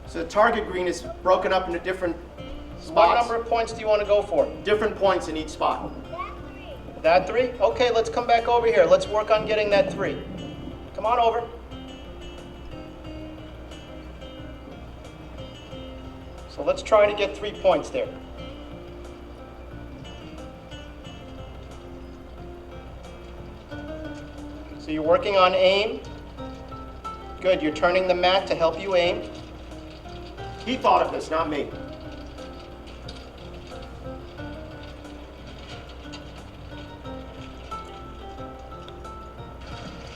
So the target green is broken up into different spots. What number of points do you want to go for? Different points in each spot. That 3? Okay, let's come back over here. Let's work on getting that 3. Come on over. So let's try to get 3 points there. So you're working on aim. Good, you're turning the mat to help you aim. He thought of this, not me.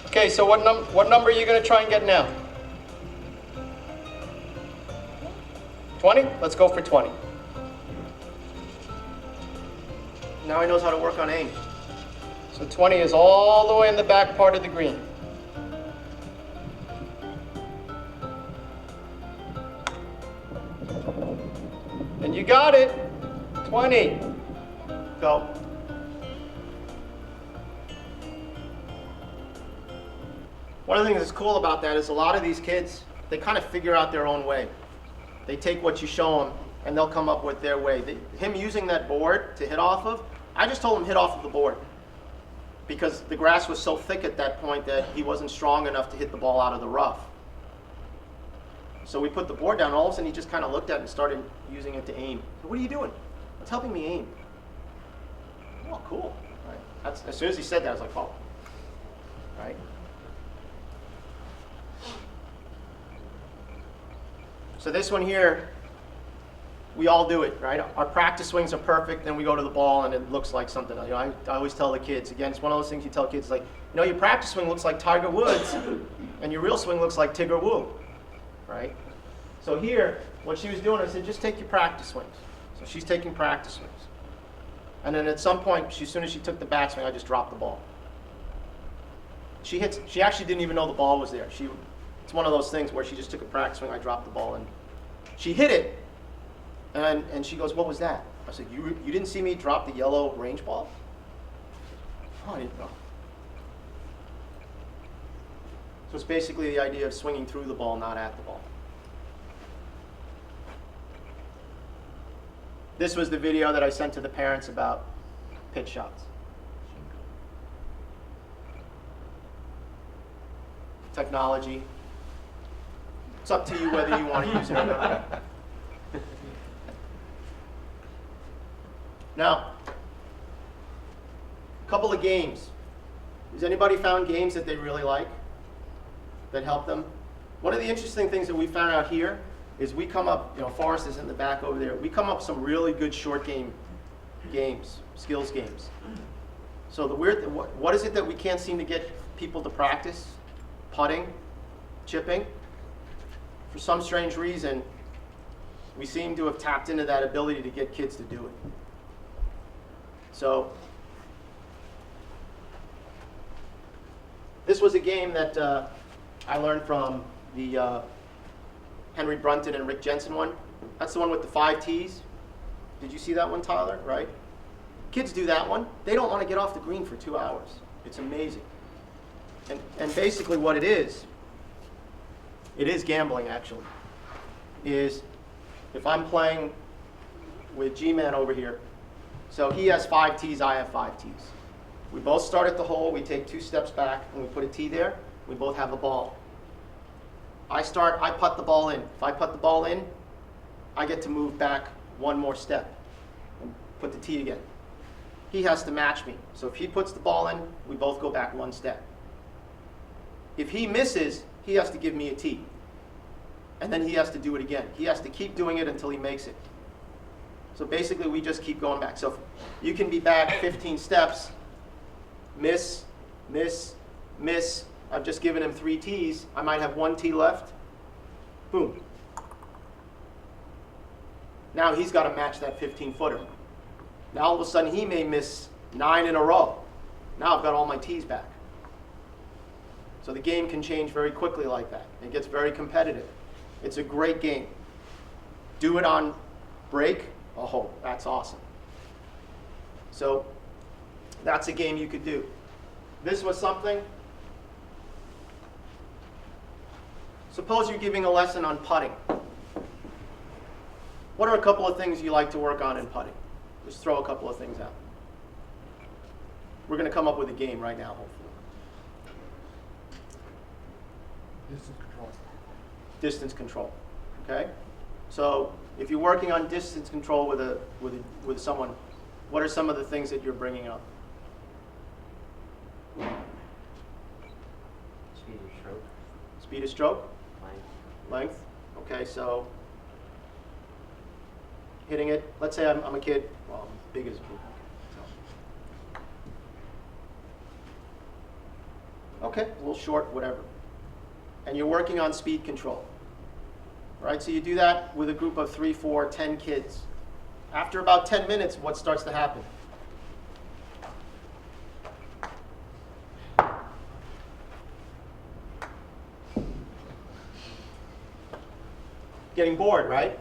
Okay, so what number are you going to try and get now? 20? Let's go for 20. Now he knows how to work on aim. So 20 is all the way in the back part of the green. And you got it. 20. Go. One of the things that's cool about that is a lot of these kids, they kind of figure out their own way. They take what you show them and they'll come up with their way. Him using that board to hit off of, I just told him hit off of the board because the grass was so thick at that point that he wasn't strong enough to hit the ball out of the rough. So we put the board down, and all of a sudden he just kind of looked at it and started using it to aim. What are you doing? It's helping me aim. Oh, cool. Right. As soon as he said that, I was like, oh. Right? So this one here, we all do it, right? Our practice swings are perfect, then we go to the ball and it looks like something. You know, I always tell the kids, again, it's one of those things you tell kids, like, you know, your practice swing looks like Tiger Woods, and your real swing looks like Tigger Wu. Right? So here, what she was doing, I said, just take your practice swings. So she's taking practice swings. And then at some point, as soon as she took the backswing, I just dropped the ball. She actually didn't even know the ball was there. It's one of those things where she just took a practice swing, I dropped the ball, and she hit it, and she goes, what was that? I said, you didn't see me drop the yellow range ball? Oh, I didn't know. So it's basically the idea of swinging through the ball, not at the ball. This was the video that I sent to the parents about pitch shots. Technology. It's up to you whether you want to use it or not. Now, a couple of games. Has anybody found games that they really like? That help them? One of the interesting things that we found out here is we come up, you know, Forrest is in the back over there, we come up with some really good short game games, skills games. So what is it that we can't seem to get people to practice? Putting, chipping. for some strange reason, we seem to have tapped into that ability to get kids to do it. So this was a game that I learned from the Henry Brunton and Rick Jensen one. That's the one with the 5 T's. Did you see that one, Tyler? Right? Kids do that one. They don't want to get off the green for 2 hours. It's amazing. And basically what it is gambling actually, is if I'm playing with G-Man over here, so he has 5 T's, I have 5 T's. We both start at the hole, we take 2 steps back, and we put a tee there. We both have a ball. I putt the ball in. If I putt the ball in, I get to move back 1 more step and put the tee again. He has to match me. So if he puts the ball in, we both go back 1 step. If he misses, he has to give me a tee. And then he has to do it again. He has to keep doing it until he makes it. So basically, we just keep going back. So you can be back 15 steps, miss, miss, miss. I've just given him 3 tees. I might have 1 tee left. Boom. Now he's got to match that 15-footer. Now all of a sudden he may miss 9 in a row. Now I've got all my tees back. So the game can change very quickly like that. It gets very competitive. It's a great game. Do it on break. Oh, that's awesome. So that's a game you could do. This was something. Suppose you're giving a lesson on putting. What are a couple of things you like to work on in putting? Just throw a couple of things out. We're going to come up with a game right now, hopefully. Distance control. Distance control. Okay? So if you're working on distance control with someone, what are some of the things that you're bringing up? Speed of stroke. Speed of stroke? Length. Length. Okay, so hitting it. Let's say I'm a kid. Well, I'm big as a kid. So. Okay, a little short, whatever. And you're working on speed control. Right? So you do that with a group of 3, 4, 10 kids. After about 10 minutes, what starts to happen? Getting bored, right?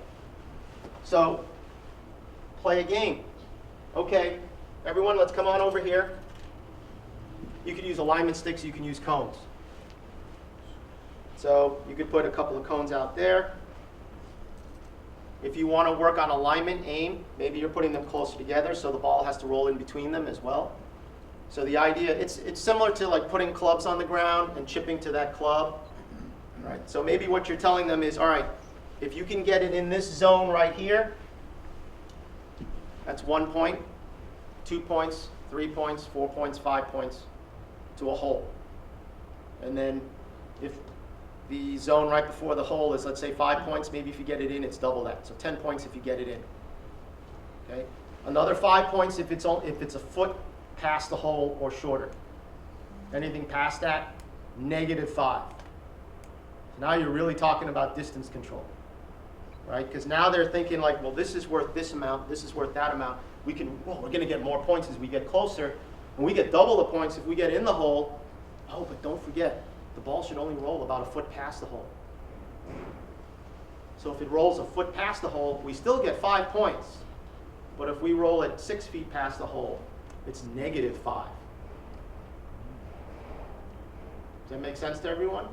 So play a game. Okay, everyone, let's come on over here. You could use alignment sticks, you can use cones. So you could put a couple of cones out there. If you want to work on alignment, aim, maybe you're putting them closer together so the ball has to roll in between them as well. So the idea, it's similar to like putting clubs on the ground and chipping to that club. Right? So maybe what you're telling them is, all right, if you can get it in this zone right here, that's 1 point, 2 points, 3 points, 4 points, 5 points to a hole. And then if the zone right before the hole is, let's say, 5 points, maybe if you get it in, it's double that. So 10 points if you get it in. Okay? Another 5 points if it's a foot past the hole or shorter. Anything past that, -5. So now you're really talking about distance control. Right? Because now they're thinking like, well, this is worth this amount, this is worth that amount. We're going to get more points as we get closer. And we get double the points if we get in the hole. Oh, but don't forget, the ball should only roll about a foot past the hole. So if it rolls a foot past the hole, we still get 5 points. But if we roll it 6 feet past the hole, it's -5. Does that make sense to everyone?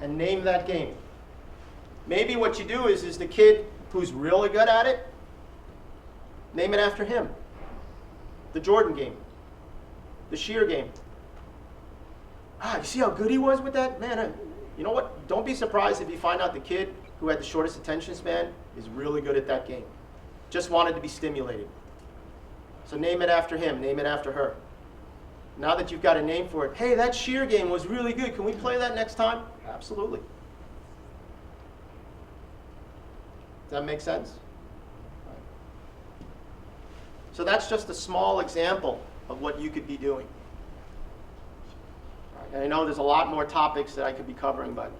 And name that game. Maybe what you do is the kid who's really good at it, name it after him. The Jordan game. The Shear game. You see how good he was with that? Man, you know what? Don't be surprised if you find out the kid who had the shortest attention span is really good at that game. Just wanted to be stimulated. So name it after him. Name it after her. Now that you've got a name for it, hey, that Shear game was really good. Can we play that next time? Absolutely. Does that make sense? So that's just a small example of what you could be doing. And I know there's a lot more topics that I could be covering, but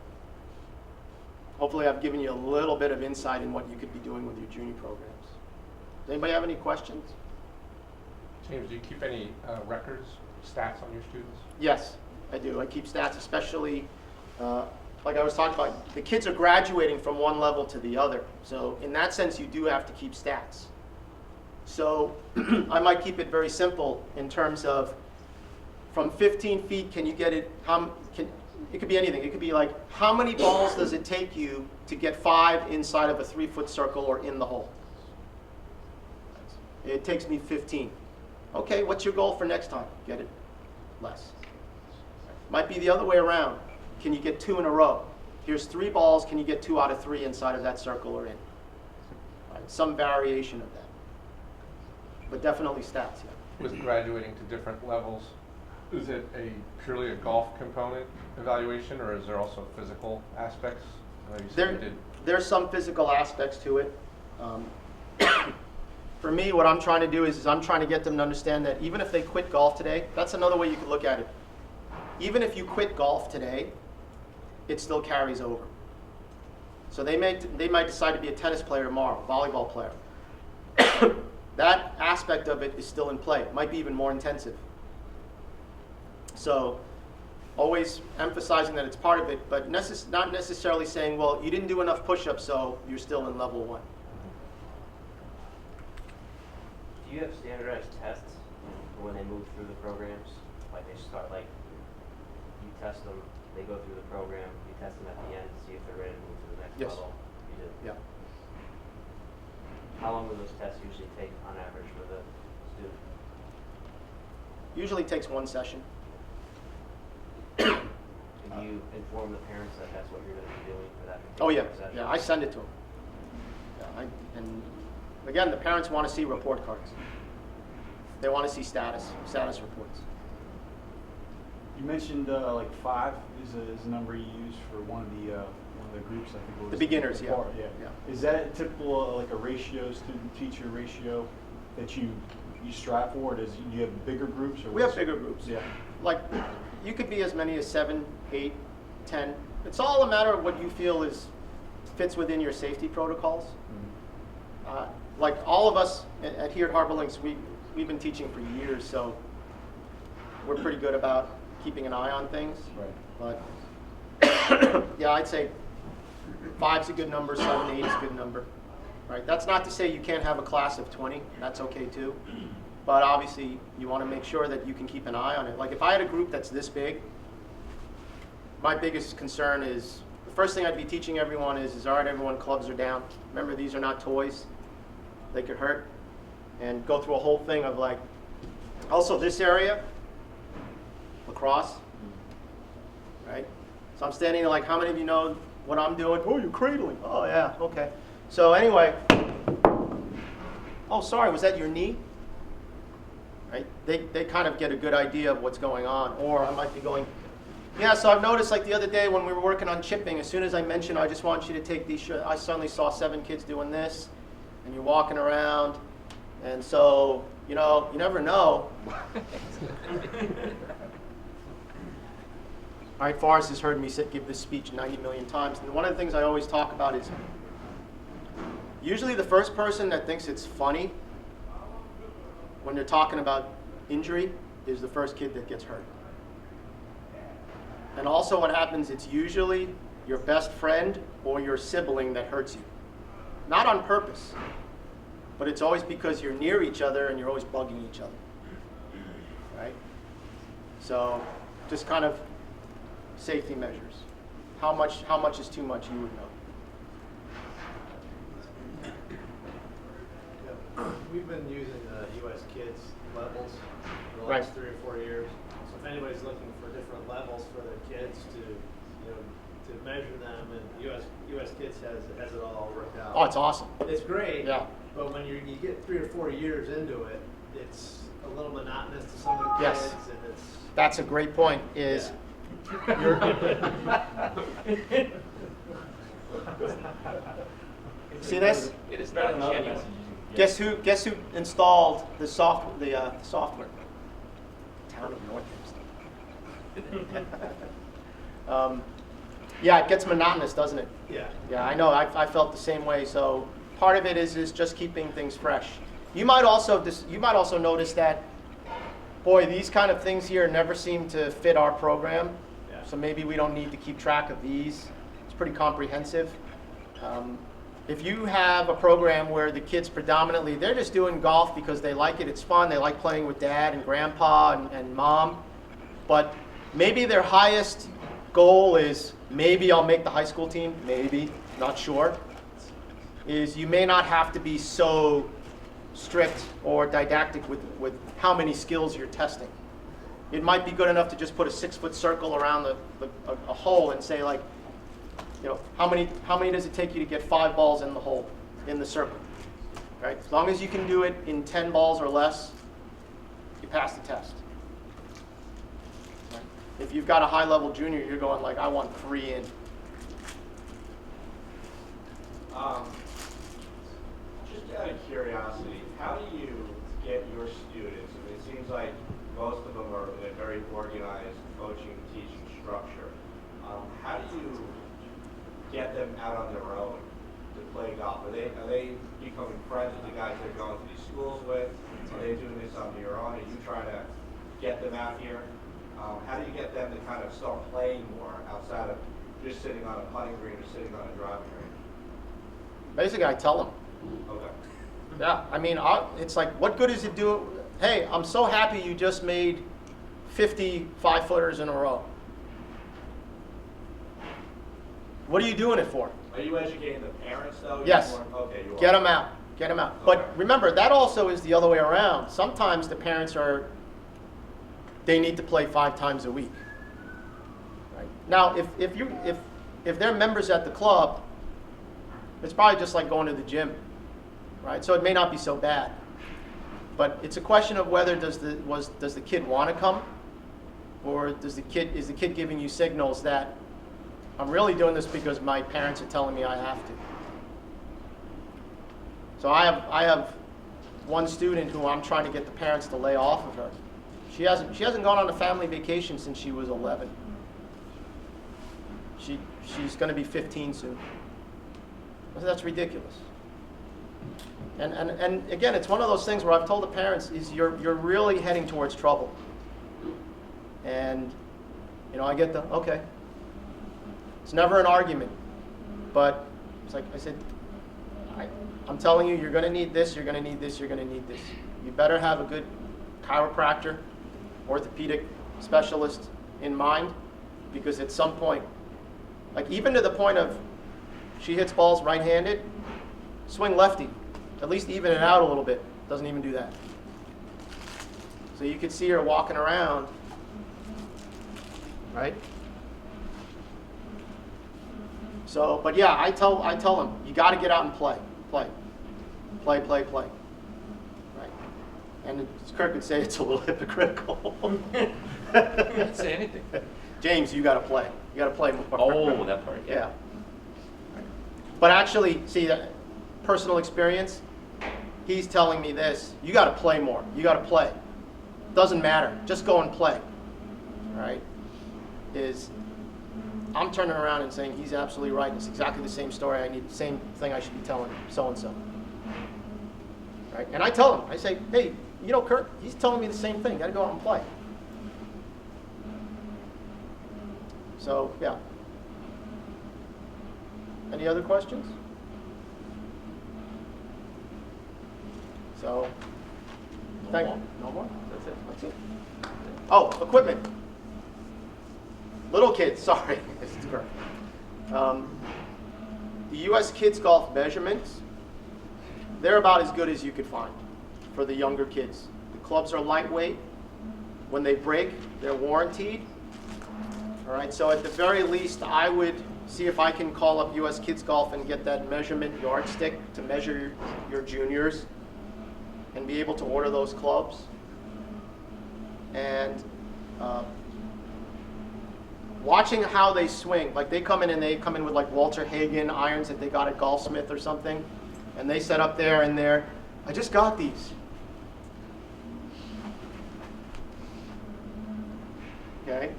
hopefully I've given you a little bit of insight in what you could be doing with your junior programs. Does anybody have any questions? James, do you keep any records, stats on your students? Yes, I do. I keep stats, especially, like I was talking about, the kids are graduating from one level to the other. So in that sense, you do have to keep stats. So I might keep it very simple in terms of from 15 feet, can you get it, it could be anything. It could be like, how many balls does it take you to get 5 inside of a 3-foot circle or in the hole? It takes me 15. Okay, what's your goal for next time? Get it less. Might be the other way around. Can you get 2 in a row? Here's 3 balls. Can you get 2 out of 3 inside of that circle or in? Right, some variation of that. But definitely stats, yeah. With graduating to different levels, is it purely a golf component evaluation, or is there also physical aspects? I know you said you did. There's some physical aspects to it. For me, what I'm trying to do is I'm trying to get them to understand that even if they quit golf today, that's another way you could look at it. Even if you quit golf today, it still carries over. So they might decide to be a tennis player tomorrow, volleyball player. That aspect of it is still in play. It might be even more intensive. So always emphasizing that it's part of it, but not necessarily saying, well, you didn't do enough push-ups, so you're still in level 1. Do you have standardized tests for when they move through the programs? Like they start, like you test them, they go through the program, you test them at the end to see if they're ready to move to the next Yes. level? You do? Yeah. How long do those tests usually take on average for the student? Usually takes 1 session. Can you inform the parents that that's what you're going to be doing for that Oh yeah, particular session? yeah, I send it to them. Yeah, and again, the parents want to see report cards. They want to see status reports. You mentioned like 5 is a number you use for one of the groups. I think it was The beginners, yeah. Is that typical like a ratio, student-teacher ratio that you strive for? Do you have bigger groups? Or We have bigger groups. Yeah. Like, you could be as many as 7, 8, 10. It's all a matter of what you feel fits within your safety protocols. Mm-hmm. Like all of us here at Harbor Links, we've been teaching for years, so we're pretty good about keeping an eye on things. Right. But yeah, I'd say 5's a good number, 7, 8 is a good number. Right? That's not to say you can't have a class of 20. That's okay too. But obviously, you want to make sure that you can keep an eye on it. Like if I had a group that's this big, my biggest concern is, the first thing I'd be teaching everyone is all right, everyone, clubs are down. Remember, these are not toys. They could hurt. And go through a whole thing of like, also this area, lacrosse, right? So I'm standing there like, how many of you know what I'm doing? Oh, you're cradling. Oh yeah, okay. So anyway, oh, sorry, was that your knee? Right? They kind of get a good idea of what's going on. Or I might be going, yeah, so I've noticed like the other day when we were working on chipping, as soon as I mentioned, I just want you to take these, I suddenly saw 7 kids doing this, and you're walking around, and so, you know, you never know. All right, Forrest has heard me give this speech 90 million times, and one of the things I always talk about is, usually the first person that thinks it's funny when they're talking about injury is the first kid that gets hurt. And also what happens, it's usually your best friend or your sibling that hurts you. Not on purpose, but it's always because you're near each other and you're always bugging each other, right? So just kind of safety measures. How much is too much, you would know. We've been using U.S. Kids levels for the Right. last 3 or 4 years. So if anybody's looking for different levels for their kids to measure them, and U.S. Kids has it all worked out. Oh, it's awesome. It's great. Yeah. But when you get 3 or 4 years into it, it's a little monotonous to some of the kids, Yes. and it's. That's a great point, is see this? It is not genuine. Guess who installed the software? Town of Northampton. Yeah, it gets monotonous, doesn't it? Yeah. Yeah, I know. I felt the same way. So part of it is just keeping things fresh. You might also notice that, boy, these kind of things here never seem to fit our program. Yeah. So maybe we don't need to keep track of these. It's pretty comprehensive. If you have a program where the kids predominantly, they're just doing golf because they like it, it's fun, they like playing with dad and grandpa and mom, but maybe their highest goal is, maybe I'll make the high school team, maybe, not sure, is you may not have to be so strict or didactic with how many skills you're testing. It might be good enough to just put a 6-foot circle around a hole and say, like, you know, how many does it take you to get 5 balls in the hole, in the circle, right? As long as you can do it in 10 balls or less, you pass the test. Right? If you've got a high-level junior, you're going like, I want 3 in. Just out of curiosity, how do you get your students, I mean, it seems like most of them are in a very organized coaching, teaching structure. How do you get them out on their own to play golf? Are they becoming friends with the guys they're going to these schools with? Are they doing this on their own? Are you trying to get them out here? How do you get them to kind of start playing more outside of just sitting on a putting green or sitting on a driving range? Basically, I tell them. Okay. Yeah, I mean, it's like, what good is it do? Hey, I'm so happy you just made 50 5-footers in a row. What are you doing it for? Are you educating the parents, though? Yes. Okay, you are. Get them out. Get them out. Okay. But remember, that also is the other way around. Sometimes the parents they need to play 5 times a week. Right? Now, if they're members at the club, it's probably just like going to the gym, right? So it may not be so bad. But it's a question of whether does the kid want to come, or is the kid giving you signals that I'm really doing this because my parents are telling me I have to. So I have one student who I'm trying to get the parents to lay off of her. She hasn't gone on a family vacation since she was 11. She's going to be 15 soon. That's ridiculous. And again, it's one of those things where I've told the parents is you're really heading towards trouble. And I get okay. It's never an argument, but it's like I said, I'm telling you, you're going to need this, you're going to need this, you're going to need this. You better have a good chiropractor, orthopedic specialist in mind, because at some point, like even to the point of she hits balls right-handed, swing lefty, at least even it out a little bit. Doesn't even do that. So you could see her walking around, right? So, but yeah, I tell them, you got to get out and play. Right? And as Kirk would say, it's a little hypocritical. Didn't say anything. James, you got to play. You got to play more. Oh, that part. Yeah. But actually, see, that personal experience, he's telling me this, you got to play more. You got to play. Doesn't matter. Just go and play. Right? I'm turning around and saying he's absolutely right. It's exactly the same story. I need the same thing I should be telling so-and-so. Right? And I tell him, I say, hey, Kurt, he's telling me the same thing. Got to go out and play. So, yeah. Any other questions? So, thank you. No more? That's it. Oh, equipment. Little kids, sorry. The U.S. Kids Golf measurements, they're about as good as you could find for the younger kids. The clubs are lightweight. When they break, they're warranted. All right, so at the very least, I would see if I can call up U.S. Kids Golf and get that measurement yardstick to measure your juniors and be able to order those clubs. And watching how they swing, like they come in with like Walter Hagen irons that they got at Golfsmith or something, and they set up there and I just got these. Okay?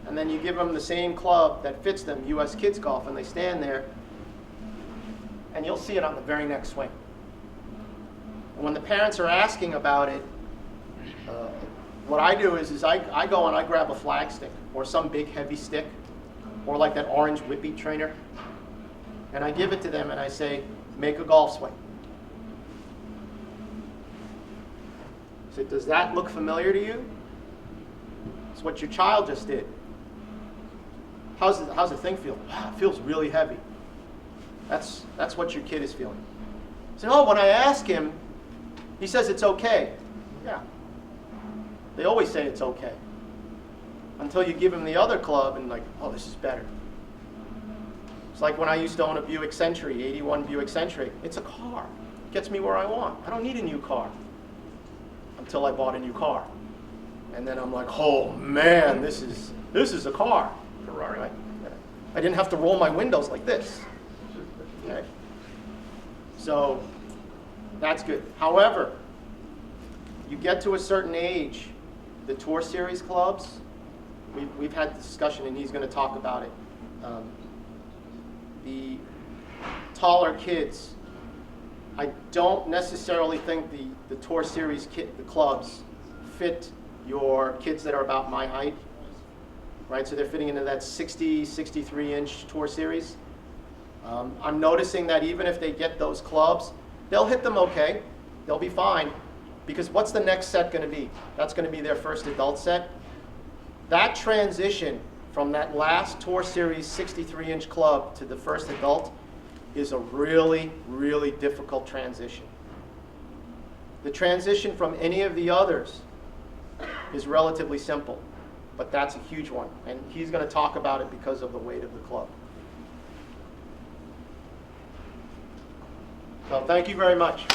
and then you give them the same club that fits them, US Kids Golf, and they stand there, and you'll see it on the very next swing. And when the parents are asking about it, what I do is I go and I grab a flag stick or some big heavy stick or like that orange whippy trainer, and I give it to them and I say, make a golf swing. So does that look familiar to you? It's what your child just did. How's the thing feel? Wow, it feels really heavy. That's what your kid is feeling. So oh, when I ask him, he says it's okay. Yeah. They always say it's okay. Until you give him the other club and like, oh, this is better. It's like when I used to own a Buick Century, 81 Buick Century. It's a car. It gets me where I want. I don't need a new car. Until I bought a new car. And then I'm like, oh man, this is a car. Ferrari. Right? I didn't have to roll my windows like this. Okay. So that's good. However, you get to a certain age, the Tour Series clubs, we've had the discussion and he's going to talk about it. The taller kids, I don't necessarily think the Tour Series the clubs fit your kids that are about my height, right? So they're fitting into that 60, 63-inch Tour Series. I'm noticing that even if they get those clubs, they'll hit them okay. They'll be fine. Because what's the next set going to be? That's going to be their first adult set. That transition from that last Tour Series 63-inch club to the first adult is a really, really difficult transition. The transition from any of the others is relatively simple, but that's a huge one. And he's going to talk about it because of the weight of the club. So thank you very much.